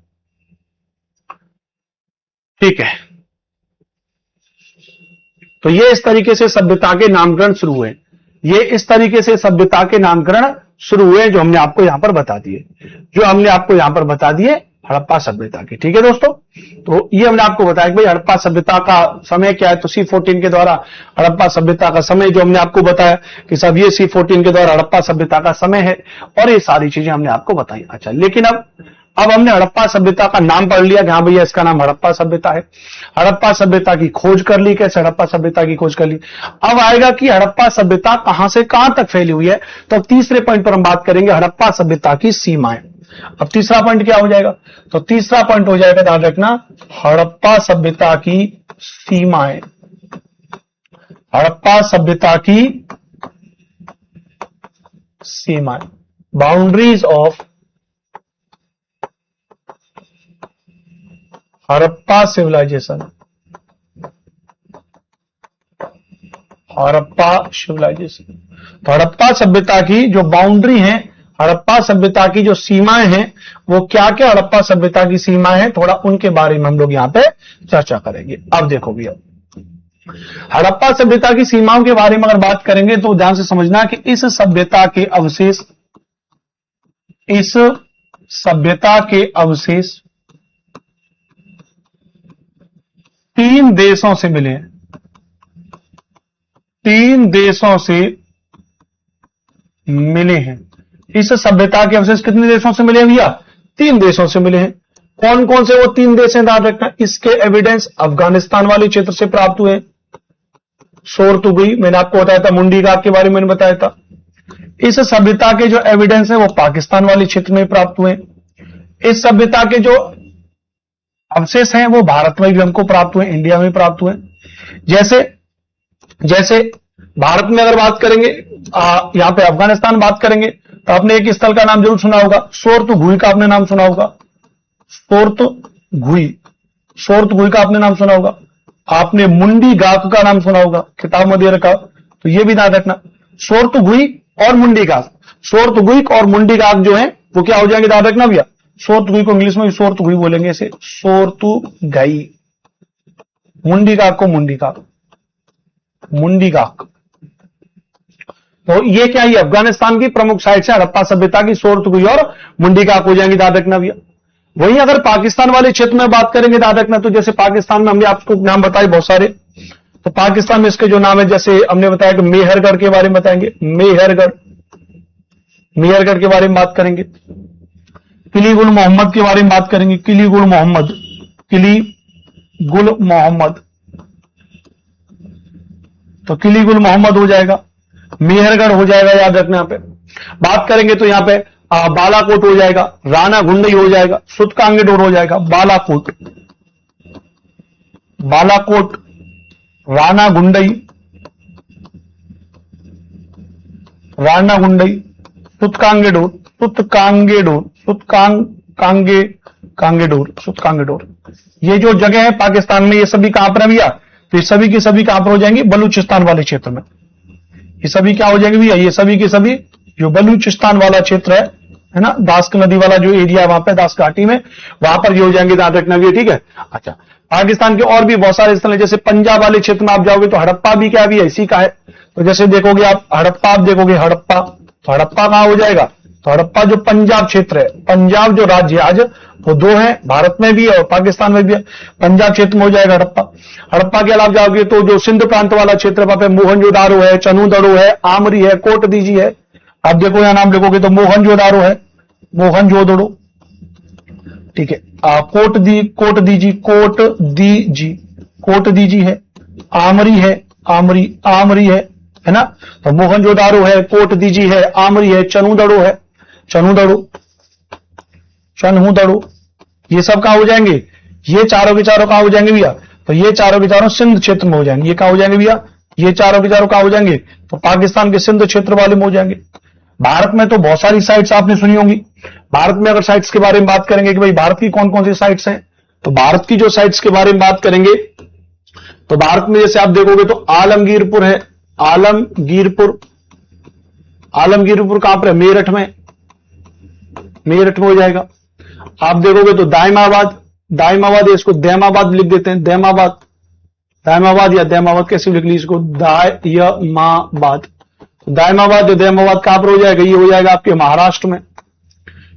ठीक है। तो ये इस तरीके से सभ्यता के नामकरण शुरू हुए, ये इस तरीके से सभ्यता के नामकरण शुरू हुए जो हमने आपको यहां पर बता दिए, हड़प्पा सभ्यता के, ठीक है दोस्तों। तो ये हमने आपको बताया कि भाई हड़प्पा सभ्यता का समय क्या है, तो C14 के द्वारा हड़प्पा सभ्यता का समय जो हमने आपको बताया कि सब ये C14 के द्वारा हड़प्पा सभ्यता का समय है, और ये सारी चीजें हमने आपको बताई। अच्छा, लेकिन अब हमने हड़प्पा सभ्यता का नाम पढ़ लिया कि हाँ भैया इसका नाम हड़प्पा सभ्यता है। हड़प्पा सभ्यता की खोज कर ली, कैसे हड़प्पा सभ्यता की खोज कर ली। अब आएगा कि हड़प्पा सभ्यता कहां से कहां तक फैली हुई है। तो अब तीसरे पॉइंट पर हम बात करेंगे हड़प्पा सभ्यता की सीमाएं। अब तीसरा पॉइंट क्या हो जाएगा? तो तीसरा पॉइंट हो जाएगा, ध्यान रखना, हड़प्पा सभ्यता की सीमाएं। हड़प्पा सभ्यता की सीमाएं, boundaries of Harappa civilization. Harappa civilization, तो हड़प्पा सभ्यता की जो बाउंड्री है, हड़प्पा सभ्यता की जो सीमाएं हैं, वो क्या क्या हड़प्पा सभ्यता की सीमाएं हैं, थोड़ा उनके बारे में हम लोग यहां पे चर्चा करेंगे। अब देखो भैया, हड़प्पा सभ्यता की सीमाओं के बारे में अगर बात करेंगे तो ध्यान से समझना कि इस सभ्यता के अवशेष तीन देशों से मिले हैं। इस सभ्यता के अवशेष कितने देशों से मिले हैं भैया? 3 देशों से मिले हैं। कौन कौन से वो 3 देश हैं, ध्यान रखना। इसके एविडेंस अफगानिस्तान वाले क्षेत्र से प्राप्त हुए, शोरतुगई, मैंने आपको बताया था, मुंडी घाट के बारे में मैंने बताया था। इस सभ्यता के जो एविडेंस है वो पाकिस्तान वाले क्षेत्र में प्राप्त हुए। इस सभ्यता के जो अवशेष हैं वो भारत में भी हमको प्राप्त हुए, इंडिया में प्राप्त हुए। जैसे भारत में अगर बात करेंगे, यहां पे अफगानिस्तान बात करेंगे तो आपने एक स्थल का नाम जरूर सुना होगा, शोरतुगई का आपने नाम सुना होगा। शोरतुगई का आपने नाम सुना होगा। आपने मुंडी घाट का नाम सुना होगा किताब में दे रखा, तो ये भी याद रखना, शोरतुगई और मुंडी घाट। शोरतुगई और मुंडी घाट जो है वो क्या हो जाएंगे, याद रखना भैया। शोरतुगई को इंग्लिश में भी शोरतुगई बोलेंगे, इसे शोरतुगई। मुंडी घाट को मुंडी घाट। तो ये क्या, ये अफगानिस्तान की प्रमुख साइट से हड़प्पा सभ्यता की शोरतुगई और मुंडी घाट हो जाएंगे, याद रखना भैया। वहीं अगर पाकिस्तान वाले क्षेत्र में बात करेंगे, याद रखना, तो जैसे पाकिस्तान में हमने आपको नाम बताए बहुत सारे, तो पाकिस्तान में इसके जो नाम है, जैसे हमने बताया कि मेहरगढ़ के बारे में बताएंगे, मेहरगढ़, मेहरगढ़ के बारे में बात करेंगे। किली गुल मोहम्मद के बारे में बात करेंगे, किली गुल मोहम्मद, किली गुल मोहम्मद, तो किली गुल मोहम्मद हो जाएगा, मेहरगढ़ हो जाएगा, याद रखना। यहां पे बात करेंगे तो यहां पे बालाकोट हो जाएगा, राना गुंडई हो जाएगा, सुतकांगेडोर हो जाएगा, बालाकोट, बालाकोट, राना गुंडई, राना गुंडई, सुतकांगेडोर, सुतकांगेडोर, कांगेडोर, सुतकांगेडोर। ये जो जगह है पाकिस्तान में, ये सभी कहां पर है भैया? तो ये सभी की सभी कहां पर हो जाएंगी? बलूचिस्तान वाले क्षेत्र में। ये सभी क्या हो जाएंगे भैया? ये सभी के सभी जो बलूचिस्तान वाला क्षेत्र है ना, दास्क नदी वाला जो एरिया है वहां पे, दास्क घाटी में, वहां पर ये हो जाएंगे, ध्यान रखना भी, ठीक है। अच्छा, पाकिस्तान के और भी बहुत सारे स्थल है, जैसे पंजाब वाले क्षेत्र में आप जाओगे तो हड़प्पा भी क्या भी इसी का है। तो जैसे देखोगे आप हड़प्पा, आप देखोगे हड़प्पा, तो हड़प्पा कहां हो जाएगा? तो हड़प्पा जो पंजाब क्षेत्र है, पंजाब जो राज्य है आज वो दो है, भारत में भी है और पाकिस्तान में भी है, पंजाब क्षेत्र में हो जाएगा हड़प्पा। हड़प्पा के अलावा जाओगे तो जो सिंध प्रांत वाला क्षेत्र, वहां पे मोहनजोदारो है, चनूदड़ो है, आमरी है, कोट दीजी है। आप देखो यहां नाम लिखोगे तो मोहनजोदारो है, मोहनजोदड़ो, ठीक है। कोट दीजी, कोट दीजी, कोट दीजी है, आमरी है, आमरी है ना। तो मोहनजोदारो है, कोट दीजी है, आमरी है, चनूदड़ो है, चनूदड़ो, ये सब कहां हो जाएंगे? ये चारों के चारों कहां हो जाएंगे भैया? तो ये चारों के चारों सिंध क्षेत्र में हो जाएंगे। ये कहां हो जाएंगे भैया? ये चारों के चारों कहां हो जाएंगे? तो पाकिस्तान के सिंध क्षेत्र वाले में हो जाएंगे। भारत में तो बहुत सारी साइट्स आपने सुनी होंगी। भारत में अगर साइट्स के बारे में बात करेंगे कि भाई भारत की कौन कौन सी साइट्स हैं, तो भारत की जो साइट्स के बारे में बात करेंगे तो भारत में जैसे आप देखोगे तो आलमगीरपुर है, आलमगीरपुर, आलमगीरपुर कहां पर है? मेरठ में, मेरठ में हो जाएगा। आप देखोगे तो दायमाबाद, दायमाबाद, इसको दैमाबाद लिख देते हैं, दैमाबाद, दायमाबाद या दैमाबाद कैसे लिख ली इसको? दायमाबाद, दायमाबाद या दैमाबाद कहां पर हो जाएगा? ये हो जाएगा आपके महाराष्ट्र में,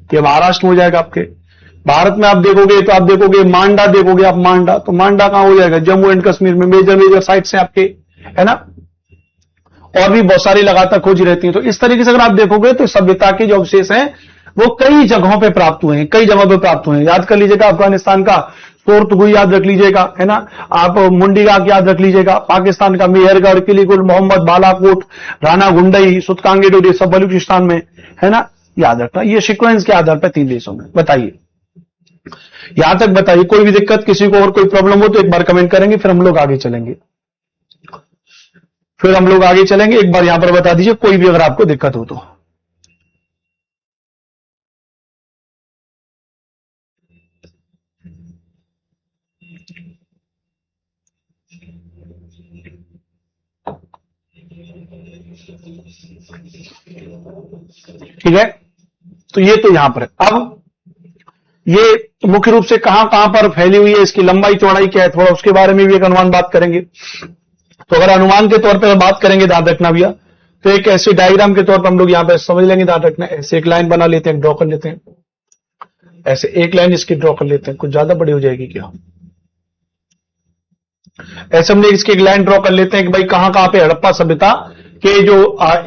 ये महाराष्ट्र में हो जाएगा आपके। भारत में आप देखोगे तो आप देखोगे मांडा, देखोगे आप मांडा, तो मांडा कहां हो जाएगा? जम्मू एंड कश्मीर में। मेजर साइट्स हैं आपके, है ना। और भी बहुत सारी लगातार खोजी रहती है। तो इस तरीके से अगर आप देखोगे तो सभ्यता के जो अवशेष हैं वो कई जगहों पे प्राप्त हुए हैं, कई जगहों पे प्राप्त हुए हैं। याद कर लीजिएगा अफगानिस्तान का सोरतगुई याद रख लीजिएगा, है ना। आप मुंडीगाग याद रख लीजिएगा, पाकिस्तान का मेहरगढ़, किली गुल मोहम्मद, बालाकोट, राना गुंडई, सुतकांगेडोर, ये सब बलूचिस्तान में, है ना। याद रखना, ये सीक्वेंस के आधार पर 3 देशों में। बताइए, यहां तक बताइए, कोई भी दिक्कत, किसी को और कोई प्रॉब्लम हो तो एक बार कमेंट करेंगे, फिर हम लोग आगे चलेंगे, एक बार यहां पर बता दीजिए कोई भी अगर आपको दिक्कत हो तो। ठीक है, तो ये तो यहां पर है। अब ये मुख्य रूप से कहां कहां पर फैली हुई है, इसकी लंबाई चौड़ाई क्या है, थोड़ा उसके बारे में भी एक अनुमान बात करेंगे। तो अगर अनुमान के तौर पर बात करेंगे, ध्यान रखना भैया, तो एक ऐसे डायग्राम के तौर पर हम लोग यहां पर समझ लेंगे, ध्यान रखना। ऐसे एक लाइन बना लेते हैं, ड्रॉ कर लेते हैं, ऐसे एक लाइन इसकी ड्रॉ कर लेते हैं। कुछ ज्यादा बड़ी हो जाएगी क्या? ऐसे हम लोग इसकी एक लाइन ड्रॉ कर लेते हैं कि भाई कहां कहां पे हड़प्पा सभ्यता के जो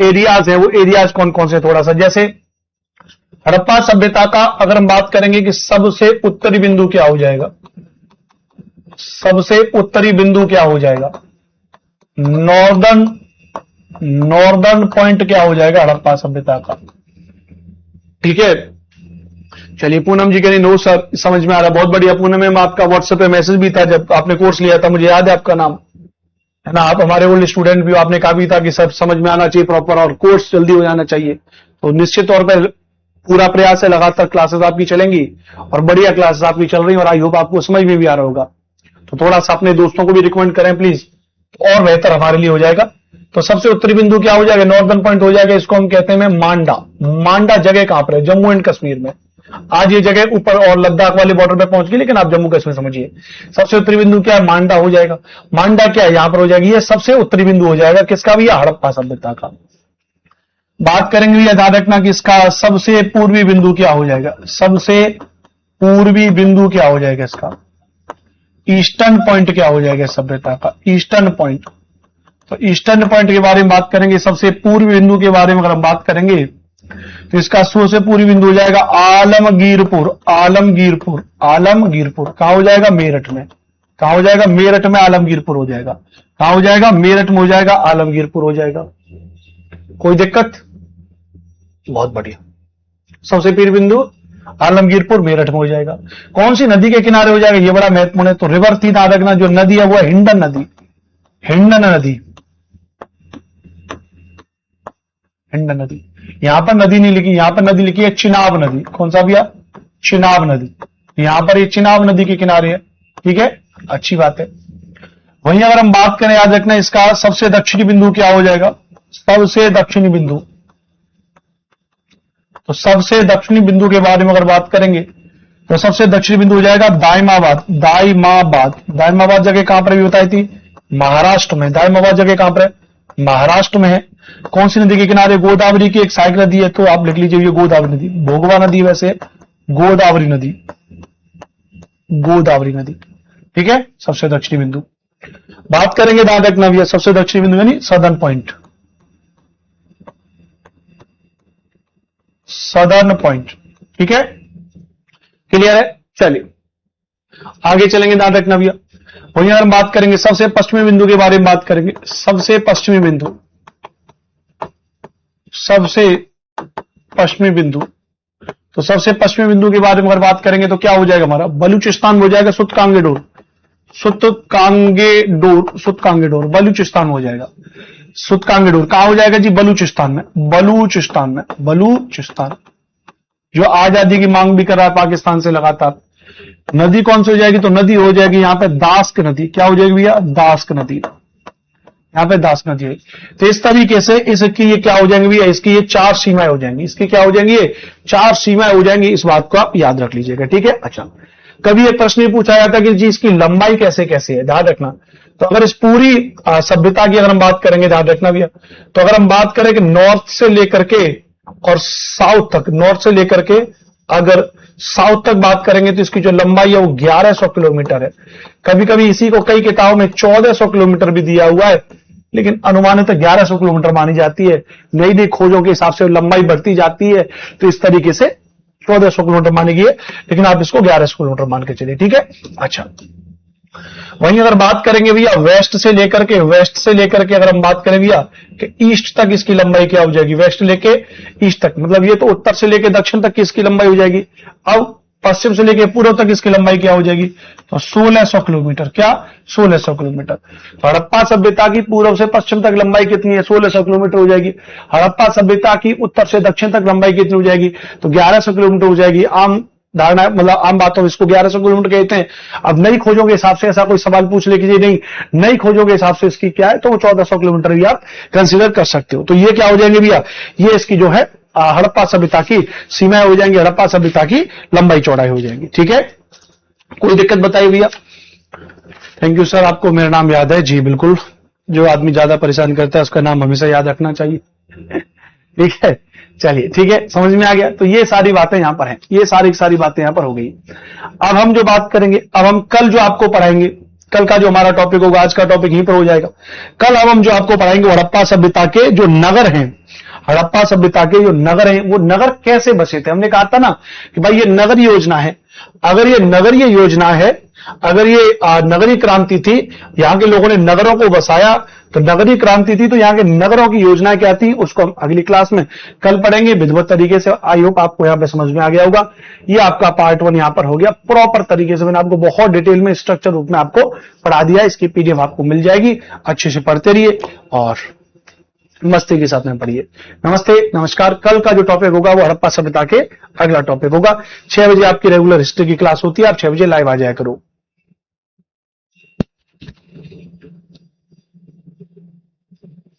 एरियाज है वो एरियाज कौन कौन से, थोड़ा सा। जैसे हड़प्पा सभ्यता का अगर हम बात करेंगे कि सबसे उत्तरी बिंदु क्या हो जाएगा, सबसे उत्तरी बिंदु क्या हो जाएगा, नॉर्दर्न पॉइंट क्या हो जाएगा हड़प्पा सभ्यता का। ठीक है, चलिए पूनम जी कह रही नो सर समझ में आ रहा, बहुत बढ़िया पूनम मैम, आपका व्हाट्सएप पे मैसेज भी था जब आपने कोर्स लिया था, मुझे याद है आपका नाम, है ना। आप हमारे ओल्ड स्टूडेंट भी, आपने कहा भी था कि सब समझ में आना चाहिए प्रॉपर और कोर्स जल्दी हो जाना चाहिए। तो निश्चित तौर पर पूरा प्रयास है, लगातार क्लासेस आपकी चलेंगी और बढ़िया क्लासेस आपकी चल रही है और आई होप आपको समझ में भी आ रहा होगा। तो थोड़ा सा अपने दोस्तों को भी रिकमेंड करें प्लीज, और बेहतर हमारे लिए हो जाएगा। तो सबसे उत्तरी बिंदु क्या हो जाएगा, नॉर्दर्न पॉइंट हो जाएगा, इसको हम कहते हैं मांडा। मांडा जगह कहां पर है, जम्मू एंड कश्मीर में। आज ये जगह ऊपर और लद्दाख वाले बॉर्डर पे पहुंच गई, लेकिन आप जम्मू कश्मीर समझिए। सबसे उत्तरी बिंदु क्या है, मांडा हो जाएगा। मांडा क्या है, यहां पर हो जाएगी, ये सबसे उत्तरी बिंदु हो जाएगा किसका भी, हड़प्पा सभ्यता का। बात करेंगे भी, याद रखना कि इसका सबसे पूर्वी बिंदु क्या हो जाएगा, सबसे पूर्वी बिंदु क्या हो जाएगा इसका, ईस्टर्न पॉइंट क्या हो जाएगा सभ्यता का? Eastern point. तो ईस्टर्न पॉइंट के बारे में बात करेंगे, सबसे पूर्वी बिंदु के बारे में अगर हम बात करेंगे तो इसका सबसे पूर्वी बिंदु हो जाएगा आलमगीरपुर। आलमगीरपुर, आलमगीरपुर कहां हो जाएगा? मेरठ में। कहां हो जाएगा? मेरठ में आलमगीरपुर हो जाएगा। कहां हो जाएगा? मेरठ में हो जाएगा, आलमगीरपुर हो जाएगा। कोई दिक्कत? बहुत बढ़िया। सबसे पूर्वी बिंदु आलमगीरपुर मेरठ में हो जाएगा। कौन सी नदी के किनारे हो जाएगा? ये बड़ा महत्वपूर्ण है। तो रिवर थी, याद रखना, जो नदी है वो है हिंडन नदी। हिंडन नदी, हिंडन नदी। यहां पर नदी नहीं लिखी, यहां पर नदी लिखी है चिनाब नदी। कौन सा भैया? चिनाब नदी। यहां पर ये चिनाब नदी के किनारे है। ठीक है, अच्छी बात है। वहीं अगर हम बात करें, याद रखना, इसका सबसे दक्षिणी बिंदु क्या हो जाएगा? सबसे दक्षिणी बिंदु। तो सबसे दक्षिणी बिंदु के बारे में अगर बात करेंगे तो सबसे दक्षिणी बिंदु हो जाएगा दाइमाबाद। दाइमाबाद, दाइमाबाद जगह कहां पर भी बताई थी? महाराष्ट्र में। दाइमाबाद जगह कहां पर है? महाराष्ट्र में है। कौन सी नदी के किनारे? गोदावरी की एक सहायक नदी है, तो आप लिख लीजिए ये गोदावरी नदी। भोगवा नदी वैसे गोदावरी नदी, गोदावरी नदी। ठीक है, सबसे दक्षिणी बिंदु। बात करेंगे ध्यान रखना भैया, सबसे दक्षिणी बिंदु यानी सदर्न पॉइंट। सदर्न पॉइंट, ठीक है, क्लियर है? चलिए आगे चलेंगे, ध्यान रखना भैया। वहीं अगर हम बात करेंगे सबसे पश्चिमी बिंदु के बारे में बात करेंगे। सबसे पश्चिमी बिंदु, सबसे पश्चिमी बिंदु। तो सबसे पश्चिमी बिंदु के बारे में अगर बात करेंगे तो क्या हो जाएगा हमारा? बलूचिस्तान हो जाएगा। सुतकांगेडोर, सुतकांगेडोर, सुतकांगेडोर बलूचिस्तान हो जाएगा। सुतकांगेडोर कहां हो जाएगा जी? बलूचिस्तान में। बलूचिस्तान में, बलूचिस्तान जो आजादी की मांग भी कर रहा है पाकिस्तान से लगातार। नदी कौन सी हो जाएगी? तो नदी हो जाएगी यहां पे दास्क नदी। क्या हो जाएगी भैया? दास्क नदी। यहां पे दास्क नदी है। तो इस तरीके से इसकी ये क्या हो जाएंगी भैया? इसकी ये चार सीमाएं हो जाएंगी। इसकी क्या हो जाएंगी? ये चार सीमाएं हो जाएंगी। इस बात को आप याद रख लीजिएगा, ठीक है? अच्छा, कभी एक प्रश्न पूछा जाता है कि जी इसकी लंबाई कैसे कैसे है, ध्यान रखना। तो अगर इस पूरी सभ्यता की अगर हम बात करेंगे, ध्यान रखना भैया, तो अगर हम बात करें कि नॉर्थ से लेकर के और साउथ तक, नॉर्थ से लेकर के अगर साउथ तक बात करेंगे तो इसकी जो लंबाई है वो 1100 किलोमीटर है। कभी कभी इसी को कई किताबों में 1400 किलोमीटर भी दिया हुआ है, लेकिन अनुमानित 1100 किलोमीटर मानी जाती है। नई नई खोजों के हिसाब से लंबाई बढ़ती जाती है, तो इस तरीके से 1400 किलोमीटर मानी गई है, लेकिन आप इसको 1100 किलोमीटर मान के चलिए, ठीक है? अच्छा, वहीं अगर बात करेंगे भैया वेस्ट से लेकर के, वेस्ट से लेकर के अगर हम बात करें भैया कि ईस्ट तक इसकी लंबाई क्या हो जाएगी? वेस्ट लेके ईस्ट तक, मतलब ये तो उत्तर से लेके दक्षिण तक की इसकी लंबाई हो जाएगी। अब पश्चिम से लेके पूर्व तक इसकी लंबाई क्या हो जाएगी? तो 1600 किलोमीटर। क्या? 1600 किलोमीटर। तो हड़प्पा सभ्यता की पूर्व से पश्चिम तक लंबाई कितनी है? 1600 किलोमीटर हो जाएगी। हड़प्पा सभ्यता की उत्तर से दक्षिण तक लंबाई कितनी हो जाएगी? तो 1100 किलोमीटर हो जाएगी। आम धारणा, मतलब आम बातों में इसको 1100 किलोमीटर कहते हैं। अब नई खोजों के हिसाब से ऐसा कोई सवाल पूछ ले कि नहीं, नई खोजों के हिसाब से इसकी क्या है, तो वो 1400 किलोमीटर भी आप कंसीडर कर सकते हो। तो ये क्या हो जाएंगे भैया? ये इसकी जो है हड़प्पा सभ्यता की सीमाएं हो जाएंगी, हड़प्पा सभ्यता की लंबाई चौड़ाई हो जाएगी, ठीक है? कोई दिक्कत बताइए भैया? थैंक यू सर, आपको मेरा नाम याद है जी? बिल्कुल, जो आदमी ज्यादा परेशान करता है उसका नाम हमेशा याद रखना चाहिए, ठीक है? चलिए, ठीक है, समझ में आ गया। तो ये सारी बातें यहां पर हैं, ये सारी बातें यहां पर हो गई। अब हम जो बात करेंगे, अब हम कल जो आपको पढ़ाएंगे, कल का जो हमारा टॉपिक होगा, आज का टॉपिक यहीं पर हो जाएगा। कल अब हम जो आपको पढ़ाएंगे हड़प्पा सभ्यता के जो नगर हैं, हड़प्पा सभ्यता के जो नगर हैं, वो नगर कैसे बसे थे। हमने कहा था ना कि भाई ये नगर योजना है। अगर ये नगरीय योजना है, अगर ये नगरीय क्रांति थी, यहां के लोगों ने नगरों को बसाया, तो नगरीय क्रांति थी, तो यहां के नगरों की योजना क्या थी उसको हम अगली क्लास में कल पढ़ेंगे विधिवत तरीके से। आई होप आपको यहां पे समझ में आ गया होगा। ये आपका पार्ट 1 यहां पर हो गया प्रॉपर तरीके से। मैंने आपको बहुत डिटेल में स्ट्रक्चर रूप में आपको पढ़ा दिया। इसकी पीडीएफ आपको मिल जाएगी, अच्छे से पढ़ते रहिए और मस्ती के साथ में पढ़िए। नमस्ते, नमस्कार। कल का जो टॉपिक होगा वो हड़प्पा सभ्यता के अगला टॉपिक होगा। 6 बजे आपकी रेगुलर हिस्ट्री की क्लास होती है, आप 6 बजे लाइव आ जाया करो।